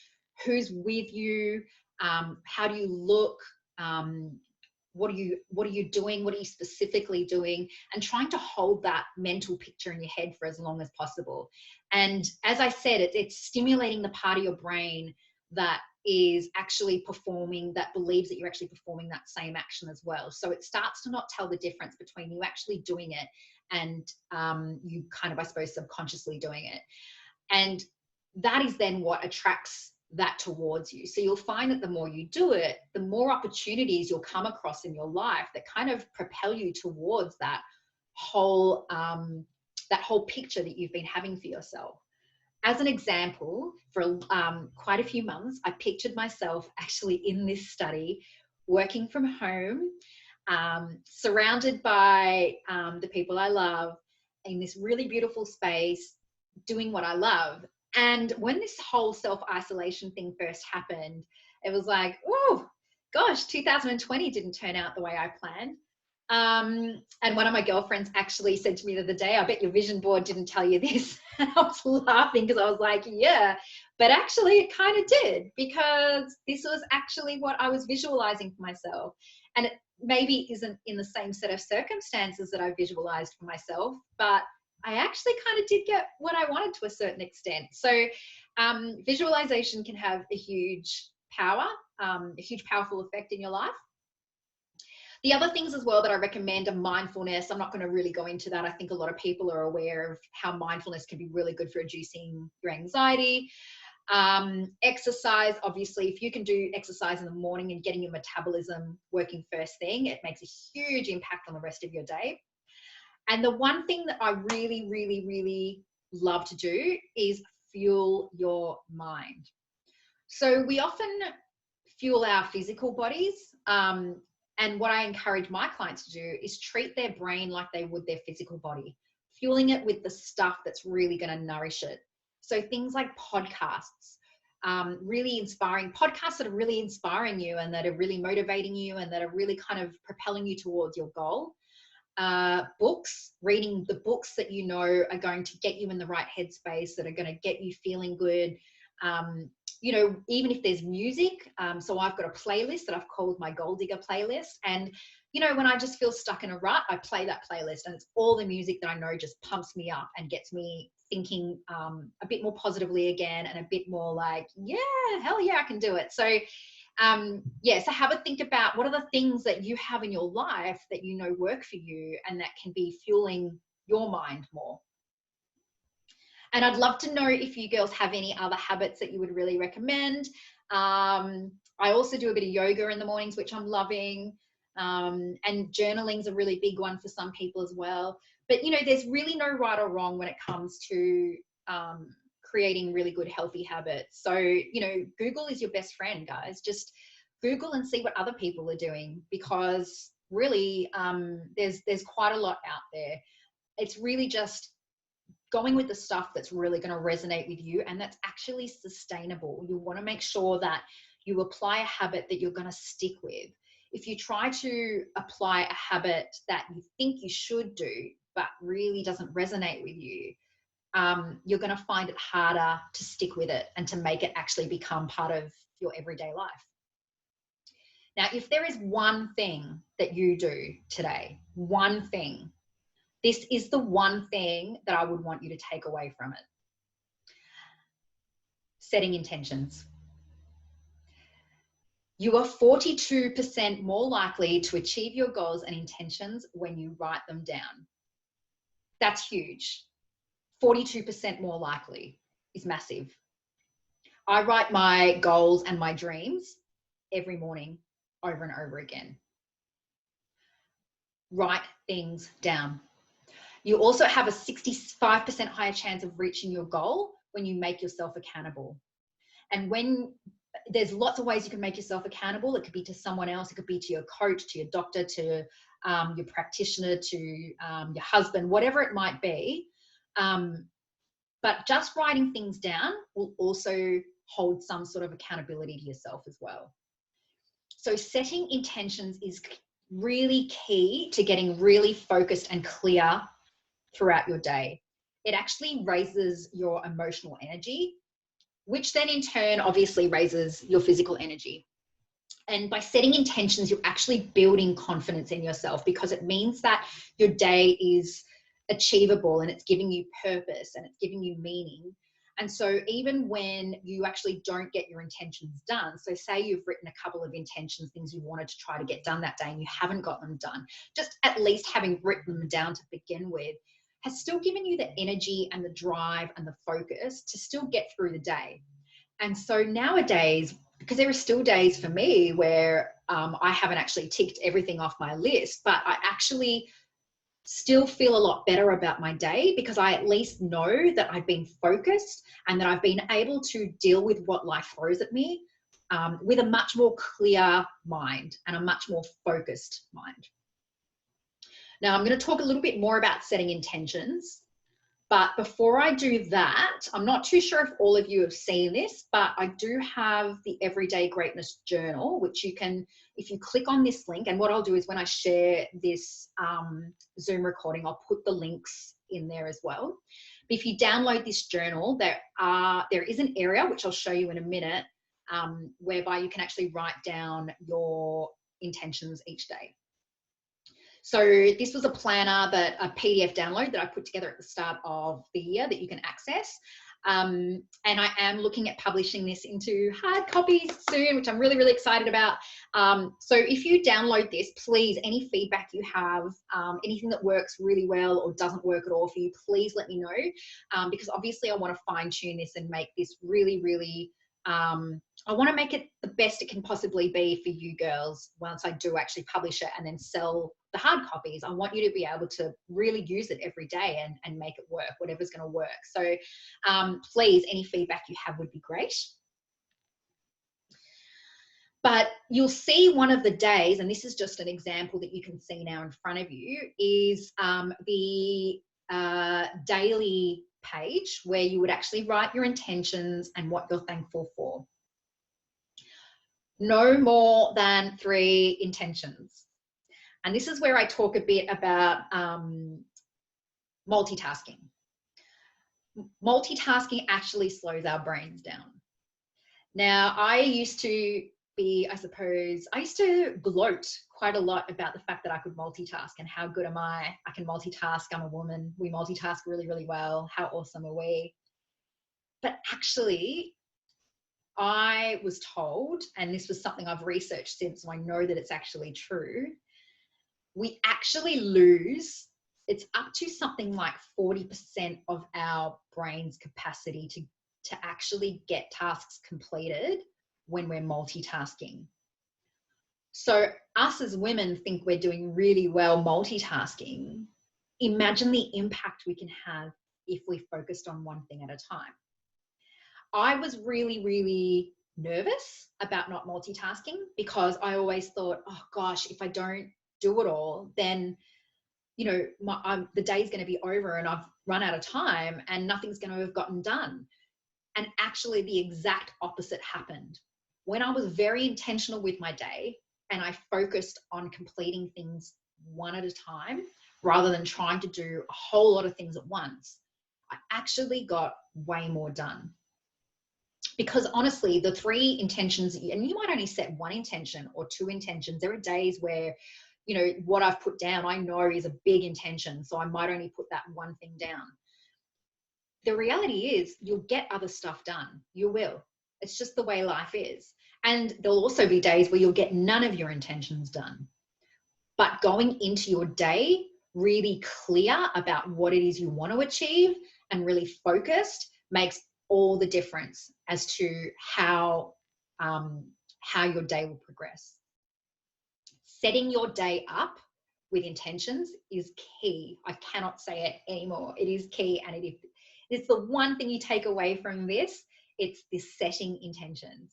who's with you, how do you look, what are you doing, what are you specifically doing, and trying to hold that mental picture in your head for as long as possible. And as I said, it's stimulating the part of your brain that is actually performing, that believes that you're actually performing that same action as well. So it starts to not tell the difference between you actually doing it and you kind of, I suppose, subconsciously doing it. And that is then what attracts that towards you. So you'll find that the more you do it, the more opportunities you'll come across in your life that kind of propel you towards that whole picture that you've been having for yourself. As an example, for quite a few months, I pictured myself actually in this study, working from home, surrounded by the people I love, in this really beautiful space, doing what I love. And when this whole self-isolation thing first happened, it was like, oh, gosh, 2020 didn't turn out the way I planned. And one of my girlfriends actually said to me the other day, I bet your vision board didn't tell you this. And I was laughing because I was like, yeah, but actually it kind of did, because this was actually what I was visualizing for myself. And it maybe isn't in the same set of circumstances that I visualized for myself, but I actually kind of did get what I wanted to a certain extent. So visualization can have a huge power, a huge powerful effect in your life. The other things as well that I recommend are mindfulness. I'm not going to really go into that. I think a lot of people are aware of how mindfulness can be really good for reducing your anxiety. Exercise, obviously, if you can do exercise in the morning and getting your metabolism working first thing, it makes a huge impact on the rest of your day. And the one thing that I really, really, really love to do is fuel your mind. So we often fuel our physical bodies. And what I encourage my clients to do is treat their brain like they would their physical body, fueling it with the stuff that's really going to nourish it. So things like podcasts, really inspiring podcasts that are really inspiring you and that are really motivating you and that are really kind of propelling you towards your goal. Books, reading the books that you know are going to get you in the right headspace, that are going to get you feeling good. You know, even if there's music, so I've got a playlist that I've called my Gold Digger playlist. And, you know, when I just feel stuck in a rut, I play that playlist and it's all the music that I know just pumps me up and gets me thinking a bit more positively again and a bit more like, yeah, hell yeah, I can do it. So, yeah, so have a think about what are the things that you have in your life that you know work for you and that can be fueling your mind more. And I'd love to know if you girls have any other habits that you would really recommend. I also do a bit of yoga in the mornings, which I'm loving. And journaling's a really big one for some people as well. But, you know, there's really no right or wrong when it comes to creating really good, healthy habits. So, you know, Google is your best friend, guys. Just Google and see what other people are doing, because really there's quite a lot out there. It's really just going with the stuff that's really going to resonate with you and that's actually sustainable. You want to make sure that you apply a habit that you're going to stick with. if you try to apply a habit that you think you should do, but really doesn't resonate with you, you're going to find it harder to stick with it and to make it actually become part of your everyday life. Now, if there is one thing that you do today, one thing, this is the one thing that I would want you to take away from it. Setting intentions. You are 42% more likely to achieve your goals and intentions when you write them down. That's huge. 42% more likely is massive. I write my goals and my dreams every morning over and over again. Write things down. You also have a 65% higher chance of reaching your goal when you make yourself accountable. And when there's lots of ways you can make yourself accountable. It could be to someone else. It could be to your coach, to your doctor, to your practitioner, to your husband, whatever it might be. But just writing things down will also hold some sort of accountability to yourself as well. So setting intentions is really key to getting really focused and clear throughout your day. It actually raises your emotional energy, which then in turn obviously raises your physical energy. And by setting intentions, you're actually building confidence in yourself, because it means that your day is achievable and it's giving you purpose and it's giving you meaning. And so even when you actually don't get your intentions done, so say you've written a couple of intentions, things you wanted to try to get done that day and you haven't got them done, just at least having written them down to begin with has still given you the energy and the drive and the focus to still get through the day. And so nowadays, because there are still days for me where I haven't actually ticked everything off my list, but I actually still feel a lot better about my day, because I at least know that I've been focused and that I've been able to deal with what life throws at me with a much more clear mind and a much more focused mind. Now, I'm going to talk a little bit more about setting intentions, but before I do that, I'm not too sure if all of you have seen this, but I do have the Everyday Greatness Journal, which you can, if you click on this link, and what I'll do is when I share this Zoom recording, I'll put the links in there as well. But if you download this journal, there is an area, which I'll show you in a minute, whereby you can actually write down your intentions each day. So this was a planner, a PDF download that I put together at the start of the year that you can access. And I am looking at publishing this into hard copies soon, which I'm really, really excited about. So if you download this, please, any feedback you have, anything that works really well or doesn't work at all for you, please let me know. Because obviously I want to fine tune this and make this really, really, I want to make it the best it can possibly be for you girls once I do actually publish it and then sell the hard copies. I want you to be able to really use it every day and make it work, whatever's going to work. So please, any feedback you have would be great. But you'll see one of the days, and this is just an example that you can see now in front of you, is the daily page where you would actually write your intentions and what you're thankful for. No more than 3 intentions. And this is where I talk a bit about multitasking. Multitasking actually slows our brains down. Now, I used to be, I used to gloat quite a lot about the fact that I could multitask and how good am I can multitask, I'm a woman, we multitask really, really well, how awesome are we? But actually, I was told, and this was something I've researched since, so I know that it's actually true, we actually lose, it's up to something like 40% of our brain's capacity to actually get tasks completed when we're multitasking. So us as women think we're doing really well multitasking. Imagine the impact we can have if we focused on one thing at a time. I was really, really nervous about not multitasking, because I always thought, oh gosh, if I don't do it all, then the day's going to be over and I've run out of time and nothing's going to have gotten done. And actually the exact opposite happened. When I was very intentional with my day, and I focused on completing things one at a time rather than trying to do a whole lot of things at once, I actually got way more done. Because honestly, the 3 intentions, and you might only set 1 intention or 2 intentions. There are days where, you know, what I've put down, I know is a big intention. So I might only put that 1 thing down. The reality is you'll get other stuff done. You will. It's just the way life is. And there'll also be days where you'll get none of your intentions done. But going into your day really clear about what it is you want to achieve and really focused makes all the difference as to how your day will progress. Setting your day up with intentions is key. I cannot say it anymore. It is key, and it's the one thing you take away from this. It's this setting intentions.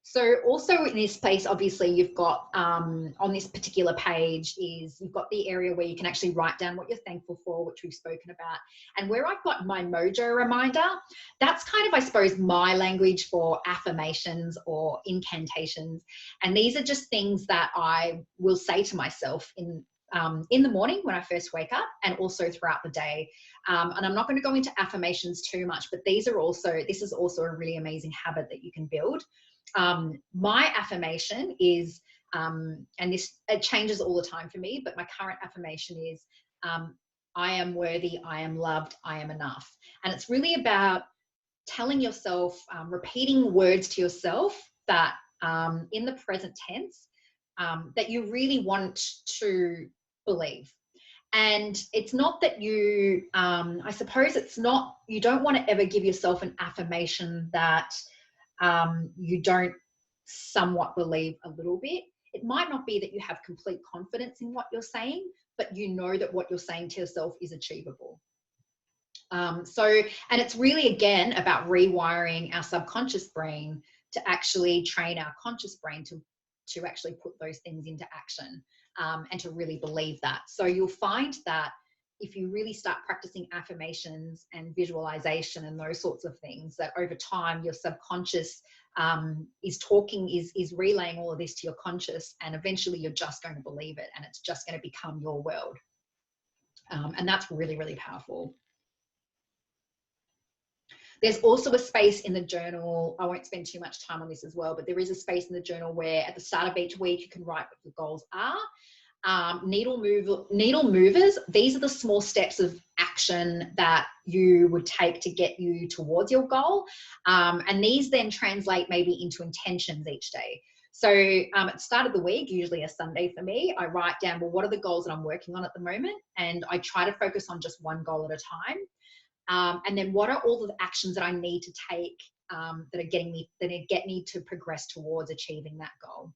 So also in this place, obviously you've got on this particular page is you've got the area where you can actually write down what you're thankful for, which we've spoken about. And where I've got my mojo reminder, that's kind of, I suppose, my language for affirmations or incantations. And these are just things that I will say to myself in the morning when I first wake up, and also throughout the day. And I'm not going to go into affirmations too much, but this is also a really amazing habit that you can build. My affirmation is, and it changes all the time for me, but my current affirmation is, I am worthy, I am loved, I am enough. And it's really about telling yourself, repeating words to yourself that in the present tense, that you really want to believe. And it's not that you, I suppose it's not, you don't want to ever give yourself an affirmation that you don't somewhat believe a little bit. It might not be that you have complete confidence in what you're saying, but you know that what you're saying to yourself is achievable. And it's really, again, about rewiring our subconscious brain to actually train our conscious brain to actually put those things into action, and to really believe that. So you'll find that if you really start practicing affirmations and visualization and those sorts of things, that over time your subconscious is relaying all of this to your conscious, and eventually you're just going to believe it, and it's just going to become your world. And that's really, really powerful. There's also a space in the journal, I won't spend too much time on this as well, but there is a space in the journal where at the start of each week you can write what your goals are. Needle movers, these are the small steps of action that you would take to get you towards your goal. And these then translate maybe into intentions each day. So at the start of the week, usually a Sunday for me, I write down, well, what are the goals that I'm working on at the moment? And I try to focus on just one goal at a time. And then what are all the actions that I need to take that get me to progress towards achieving that goal?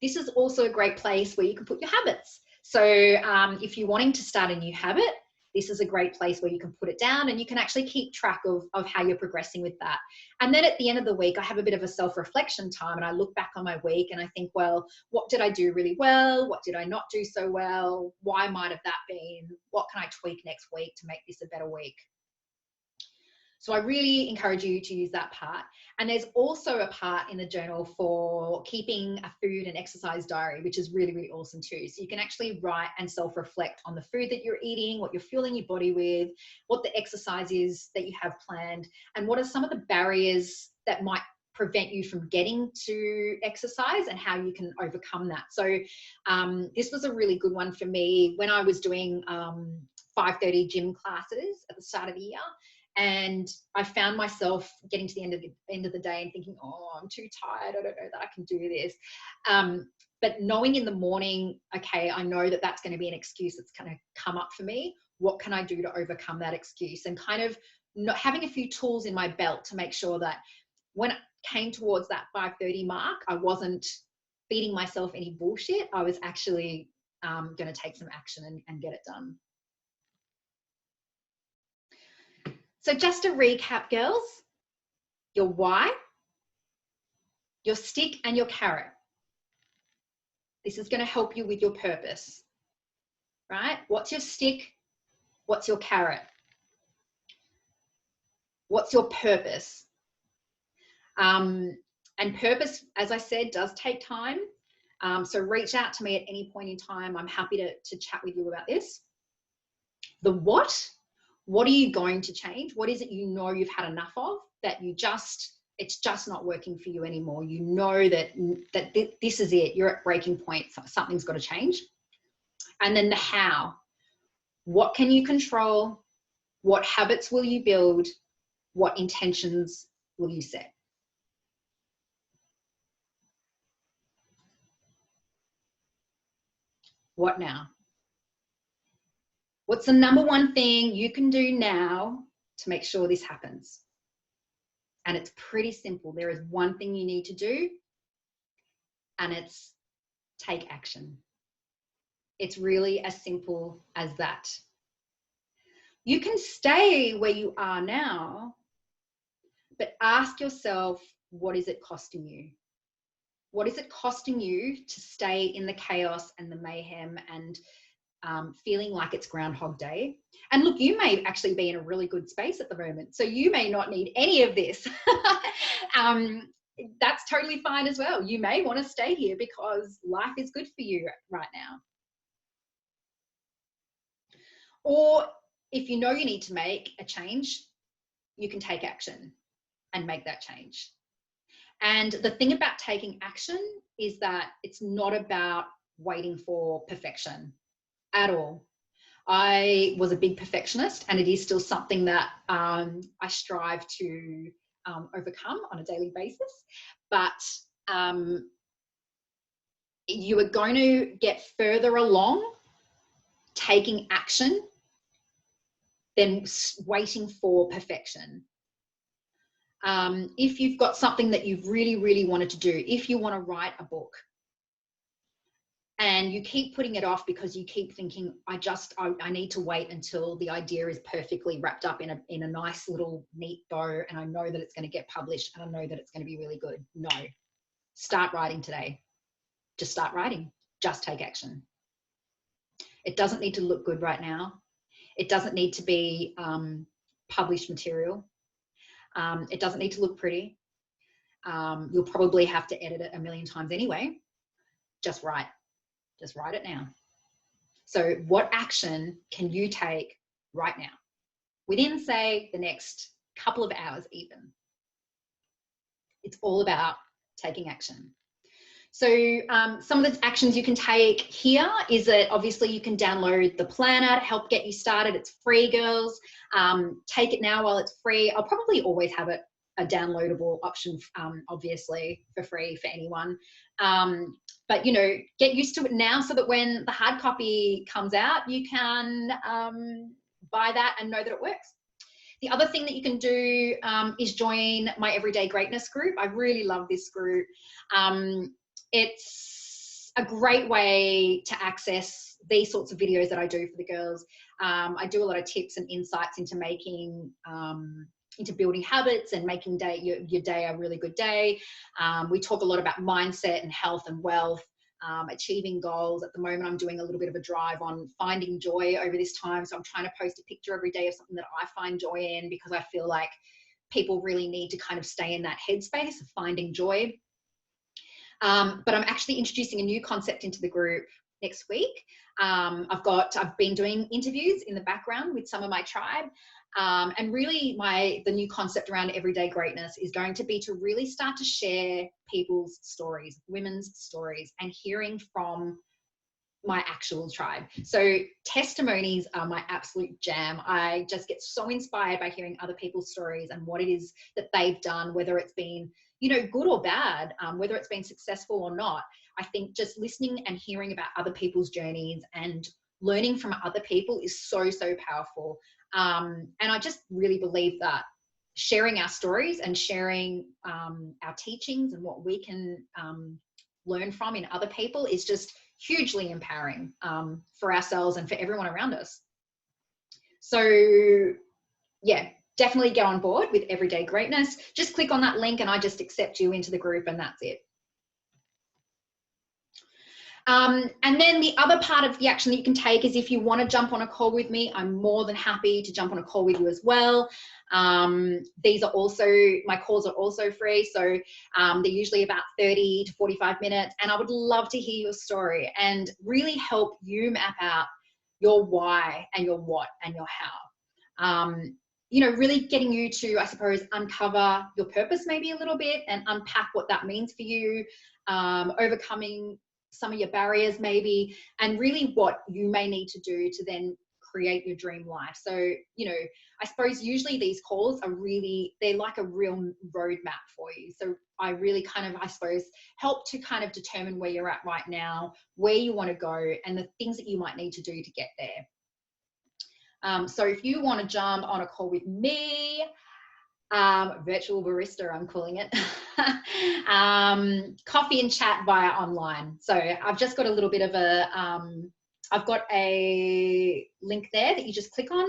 This is also a great place where you can put your habits. So if you're wanting to start a new habit, this is a great place where you can put it down and you can actually keep track of how you're progressing with that. And then at the end of the week, I have a bit of a self-reflection time, and I look back on my week and I think, well, what did I do really well? What did I not do so well? Why might have that been? What can I tweak next week to make this a better week? So I really encourage you to use that part. And there's also a part in the journal for keeping a food and exercise diary, which is really, really awesome too. So you can actually write and self-reflect on the food that you're eating, what you're fueling your body with, what the exercise is that you have planned, and what are some of the barriers that might prevent you from getting to exercise and how you can overcome that. So this was a really good one for me when I was doing 5:30 gym classes at the start of the year. And I found myself getting to the end of the day and thinking, oh, I'm too tired. I don't know that I can do this. But knowing in the morning, okay, I know that that's going to be an excuse that's going to come up for me. What can I do to overcome that excuse? And kind of not having a few tools in my belt to make sure that when it came towards that 5:30 mark, I wasn't feeding myself any bullshit. I was actually going to take some action and get it done. So just to recap, girls, your why, your stick and your carrot. This is going to help you with your purpose, right? What's your stick? What's your carrot? What's your purpose? And And purpose, as I said, does take time. So reach out to me at any point in time. I'm happy to chat with you about this. The what are you going to change? What is it you know you've had enough of, that it's just not working for you anymore? You know that this is it. You're at breaking point. Something's got to change. And then the how. What can you control? What habits will you build? What intentions will you set? What now? What's the number one thing you can do now to make sure this happens? And it's pretty simple. There is one thing you need to do, and it's take action. It's really as simple as that. You can stay where you are now, but ask yourself, what is it costing you? What is it costing you to stay in the chaos and the mayhem and feeling like it's Groundhog Day? And look, you may actually be in a really good space at the moment, so you may not need any of this. That's totally fine as well. You may want to stay here because life is good for you right now. Or if you know you need to make a change, you can take action and make that change. And the thing about taking action is that it's not about waiting for perfection at all. I was a big perfectionist, and it is still something that I strive to overcome on a daily basis. But you are going to get further along taking action than waiting for perfection. If you've got something that you've really, really wanted to do, if you want to write a book and you keep putting it off because you keep thinking, I need to wait until the idea is perfectly wrapped up in a nice little neat bow, and I know that it's going to get published and I know that it's going to be really good. No, start writing today. Just start writing. Just take action. It doesn't need to look good right now. It doesn't need to be published material. It doesn't need to look pretty. You'll probably have to edit it a million times anyway. Just write. Just write it now. So what action can you take right now? Within, say, the next couple of hours even. It's all about taking action. So some of the actions you can take here is that obviously you can download the planner to help get you started. It's free, girls. Take it now while it's free. I'll probably always have it a downloadable option, obviously, for free for anyone. But, you know, get used to it now so that when the hard copy comes out, you can buy that and know that it works. The other thing that you can do is join my Everyday Greatness group. I really love this group. It's a great way to access these sorts of videos that I do for the girls. I do a lot of tips and insights into making, into building habits and making your day a really good day. We talk a lot about mindset and health and wealth, achieving goals. At the moment, I'm doing a little bit of a drive on finding joy over this time. So I'm trying to post a picture every day of something that I find joy in, because I feel like people really need to kind of stay in that headspace of finding joy. But I'm actually introducing a new concept into the group next week. I've been doing interviews in the background with some of my tribe. And really the new concept around Everyday Greatness is going to be to really start to share people's stories, women's stories, and hearing from my actual tribe. So testimonies are my absolute jam. I just get so inspired by hearing other people's stories and what it is that they've done, whether it's been, you know, good or bad, whether it's been successful or not. I think just listening and hearing about other people's journeys and learning from other people is so, so powerful. And I just really believe that sharing our stories and sharing our teachings and what we can learn from in other people is just hugely empowering for ourselves and for everyone around us. So yeah, definitely get on board with Everyday Greatness. Just click on that link and I just accept you into the group, and that's it. And then the other part of the action that you can take is if you want to jump on a call with me, I'm more than happy to jump on a call with you as well. These are also, my calls are also free. So they're usually about 30 to 45 minutes. And I would love to hear your story and really help you map out your why and your what and your how. You know, really getting you to, I suppose, uncover your purpose maybe a little bit and unpack what that means for you, overcoming some of your barriers maybe, and really what you may need to do to then create your dream life. So, you know, I suppose usually these calls are really, they're like a real roadmap for you. So I really kind of, I suppose, help to kind of determine where you're at right now, where you want to go, and the things that you might need to do to get there. So if you want to jump on a call with me, virtual barista, I'm calling it, coffee and chat via online. So I've just got a little bit of a, I've got a link there that you just click on.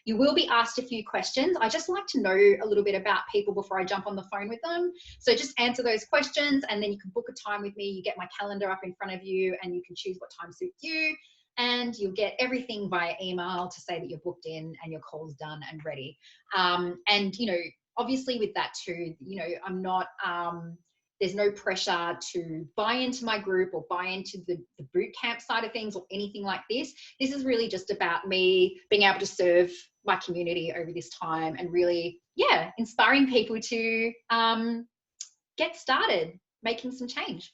You will be asked a few questions. I just like to know a little bit about people before I jump on the phone with them. So just answer those questions and then you can book a time with me. You get my calendar up in front of you and you can choose what time suits you. And you'll get everything via email to say that you're booked in and your call's done and ready. And, you know, obviously with that too, you know, I'm not, there's no pressure to buy into my group or buy into the boot camp side of things or anything like this. This is really just about me being able to serve my community over this time and really, yeah, inspiring people to get started making some change.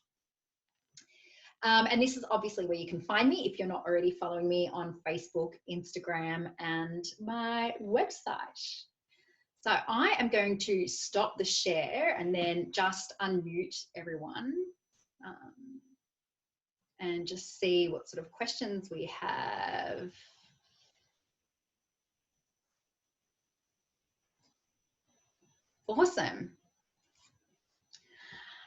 And this is obviously where you can find me if you're not already following me on Facebook, Instagram, and my website. So I am going to stop the share and then just unmute everyone and just see what sort of questions we have. Awesome.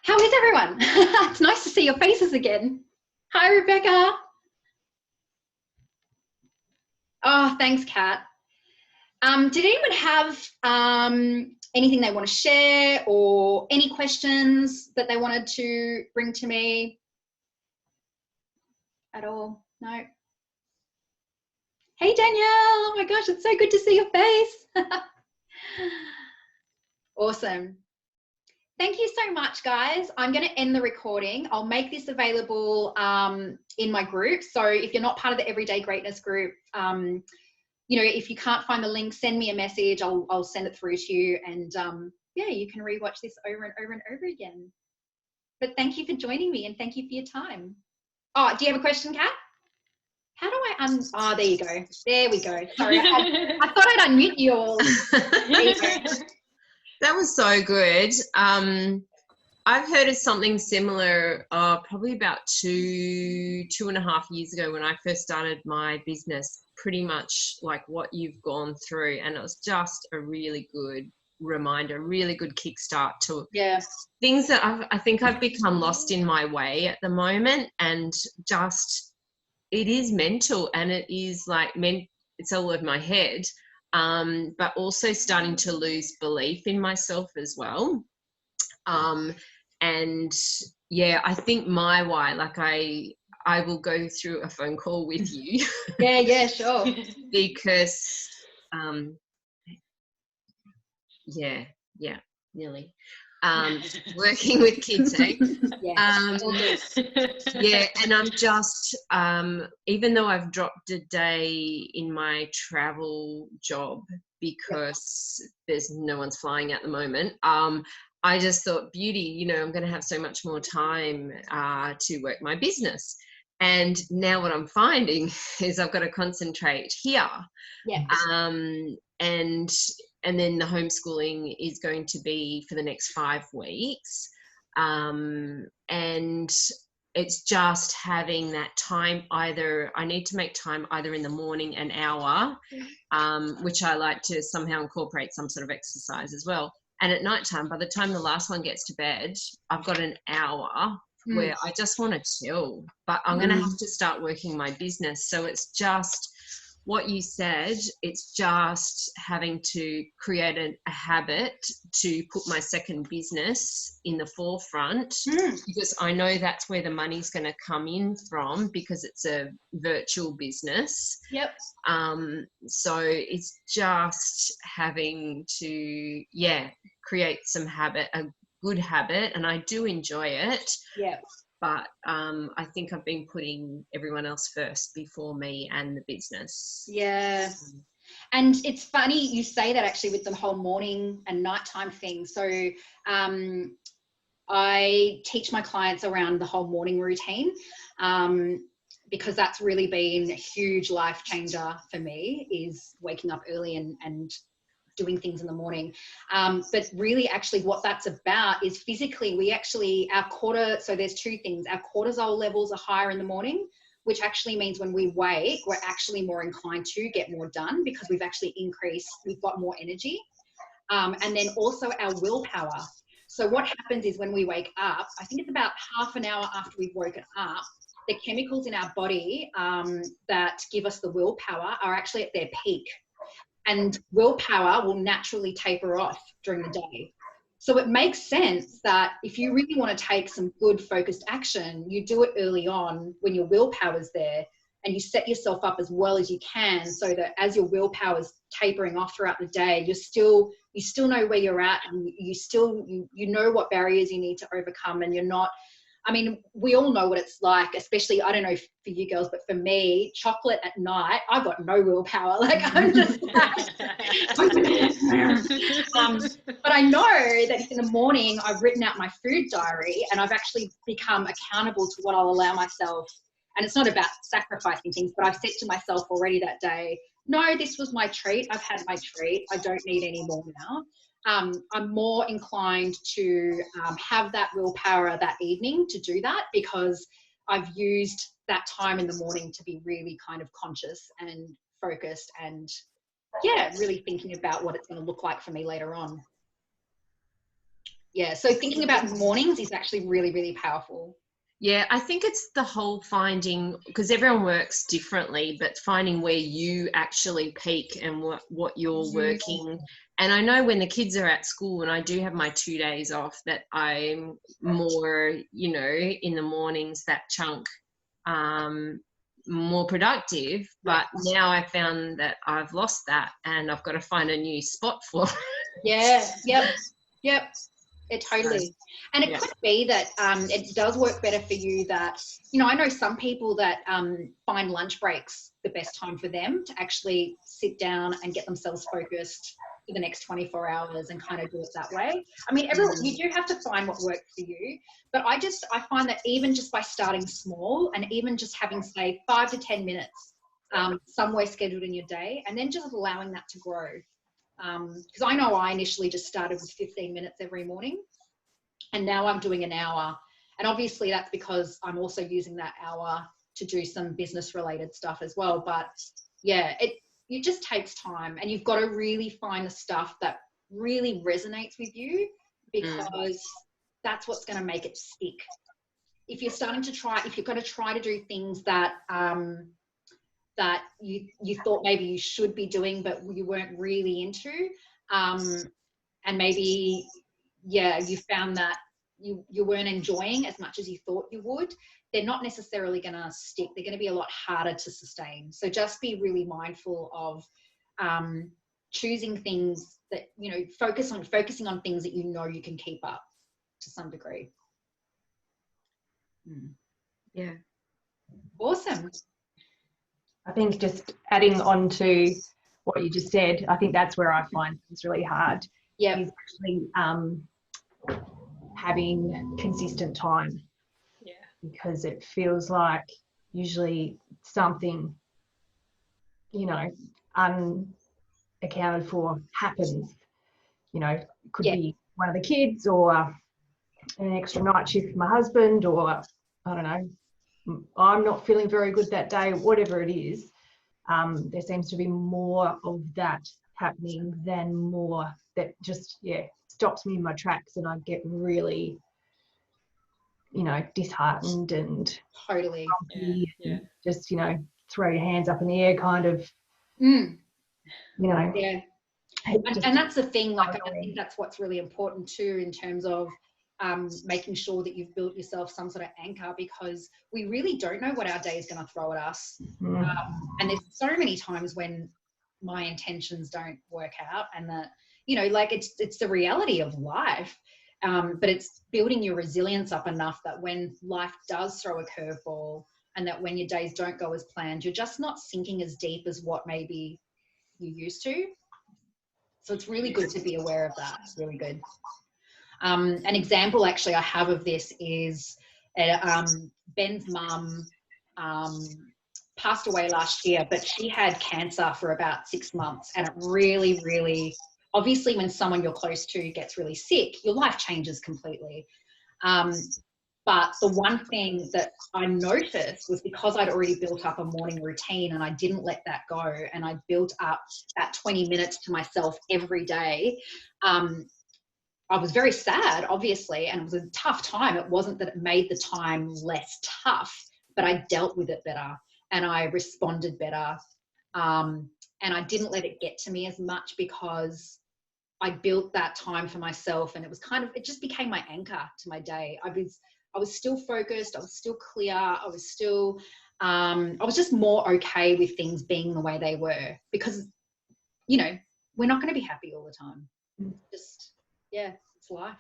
How is everyone? It's nice to see your faces again. Hi, Rebecca. Oh, thanks, Kat. Did anyone have anything they want to share or any questions that they wanted to bring to me at all? No? Hey, Danielle. Oh my gosh, it's so good to see your face. Awesome. Thank you so much, guys. I'm going to end the recording. I'll make this available in my group. So if you're not part of the Everyday Greatness group, you know, if you can't find the link, send me a message. I'll send it through to you. And yeah, you can rewatch this over and over and over again. But thank you for joining me and thank you for your time. Oh, do you have a question, Kat? How do I oh, there you go. There we go. Sorry, I thought I'd unmute you all. There you go. That was so good. I've heard of something similar probably about two and a half years ago when I first started my business, pretty much like what you've gone through. And it was just a really good reminder, really good kickstart to things that I think I've become lost in my way at the moment. And just, it is mental and it is like, it's all over my head. But also starting to lose belief in myself as well. And yeah, I think my why, like I will go through a phone call with you. Yeah, sure. Because, nearly. Working with kids, eh? Yeah, and I'm just, even though I've dropped a day in my travel job because there's no one's flying at the moment, I just thought, beauty, you know, I'm going to have so much more time to work my business. And now what I'm finding is I've got to concentrate here. Yeah. And then the homeschooling is going to be for the next 5 weeks. And it's just having that time, either I need to make time either in the morning an hour, which I like to somehow incorporate some sort of exercise as well. And at nighttime, by the time the last one gets to bed, I've got an hour where I just want to chill, but I'm going to have to start working my business. So it's just what you said, it's just having to create a habit to put my second business in the forefront, because I know that's where the money's going to come in from, because it's a virtual business. Yep. So it's just having to, create some habit, a good habit, and I do enjoy it. Yeah. But I think I've been putting everyone else first before me and the business. Yeah. And it's funny you say that, actually, with the whole morning and nighttime thing. So I teach my clients around the whole morning routine, because that's really been a huge life changer for me, is waking up early and doing things in the morning. But really, actually, what that's about is physically, so there's two things. Our cortisol levels are higher in the morning, which actually means when we wake, we're actually more inclined to get more done, because we've got more energy. And then also our willpower. So what happens is, when we wake up, I think it's about half an hour after we've woken up, the chemicals in our body that give us the willpower are actually at their peak. And willpower will naturally taper off during the day. So it makes sense that if you really want to take some good focused action, you do it early on when your willpower is there, and you set yourself up as well as you can, so that as your willpower is tapering off throughout the day, you still know where you're at, and you know what barriers you need to overcome, and you're not. I mean, we all know what it's like, especially, I don't know for you girls, but for me, chocolate at night, I've got no willpower. Like, I'm just but I know that in the morning, I've written out my food diary, and I've actually become accountable to what I'll allow myself. And it's not about sacrificing things, but I've said to myself already that day, no, this was my treat. I've had my treat. I don't need any more now. I'm more inclined to have that willpower that evening to do that, because I've used that time in the morning to be really kind of conscious and focused, and really thinking about what it's going to look like for me later on. Yeah, so thinking about mornings is actually really, really powerful. Yeah, I think it's the whole finding, because everyone works differently, but finding where you actually peak and what you're working. And I know when the kids are at school, and I do have my 2 days off, that I'm more, in the mornings, that chunk, more productive. But now I found that I've lost that, and I've got to find a new spot for it. Yeah, yep. It totally. And it could be that it does work better for you that, I know some people that find lunch breaks the best time for them to actually sit down and get themselves focused for the next 24 hours and kind of do it that way. I mean, you do have to find what works for you, but I find that even just by starting small, and even just having, say, 5 to 10 minutes somewhere scheduled in your day, and then just allowing that to grow. Because I know I initially just started with 15 minutes every morning, and now I'm doing an hour. And obviously that's because I'm also using that hour to do some business related stuff as well. But yeah, it just takes time, and you've got to really find the stuff that really resonates with you, because that's what's going to make it stick. If you're going to try to do things that that you thought maybe you should be doing, but you weren't really into, and maybe, you found that you weren't enjoying as much as you thought you would, they're not necessarily going to stick. They're going to be a lot harder to sustain. So just be really mindful of choosing things that, focusing on things that you can keep up to some degree. Yeah. Awesome. I think just adding on to what you just said, I think that's where I find it's really hard. Yeah. Is actually having consistent time. Yeah. Because it feels like usually something, unaccounted for happens. It could be one of the kids, or an extra night shift for my husband, or I don't know, I'm not feeling very good that day, whatever it is. There seems to be more of that happening than more that just, stops me in my tracks, and I get really, disheartened and totally just, throw your hands up in the air kind of Mm. You know. Yeah. And that's the thing, like, I think that's what's really important too, in terms of making sure that you've built yourself some sort of anchor, because we really don't know what our day is going to throw at us. And there's so many times when my intentions don't work out, and that, you know, like it's the reality of life. But it's building your resilience up enough that when life does throw a curveball, and that when your days don't go as planned, you're just not sinking as deep as what maybe you used to. So it's really good to be aware of that. It's really good. An example actually I have of this is Ben's mum passed away last year, but she had cancer for about 6 months, and it really, really, obviously when someone you're close to gets really sick, your life changes completely. But the one thing that I noticed was, because I'd already built up a morning routine and I didn't let that go, and I built up that 20 minutes to myself every day, I was very sad, obviously, and it was a tough time. It wasn't that it made the time less tough, but I dealt with it better and I responded better. And I didn't let it get to me as much, because I built that time for myself, and it was kind of, it just became my anchor to my day. I was still focused. I was still clear. I was still, I was just more okay with things being the way they were, because, you know, we're not going to be happy all the time. Just, yeah, it's life.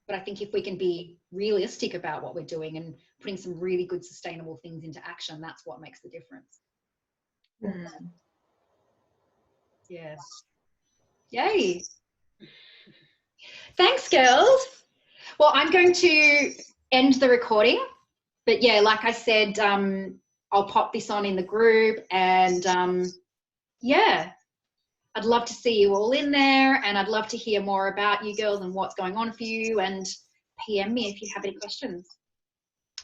But I think if we can be realistic about what we're doing and putting some really good sustainable things into action, that's what makes the difference. Yeah. Yay. Thanks, girls. Well, I'm going to end the recording, but yeah, like I said, I'll pop this on in the group, and yeah, I'd love to see you all in there, and I'd love to hear more about you girls and what's going on for you, and PM me if you have any questions.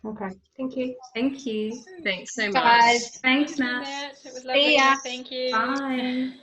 Okay, thank you. Thank you. Thanks so much. Guys, Thanks, Nat. It was lovely. See ya. Thank you. Bye.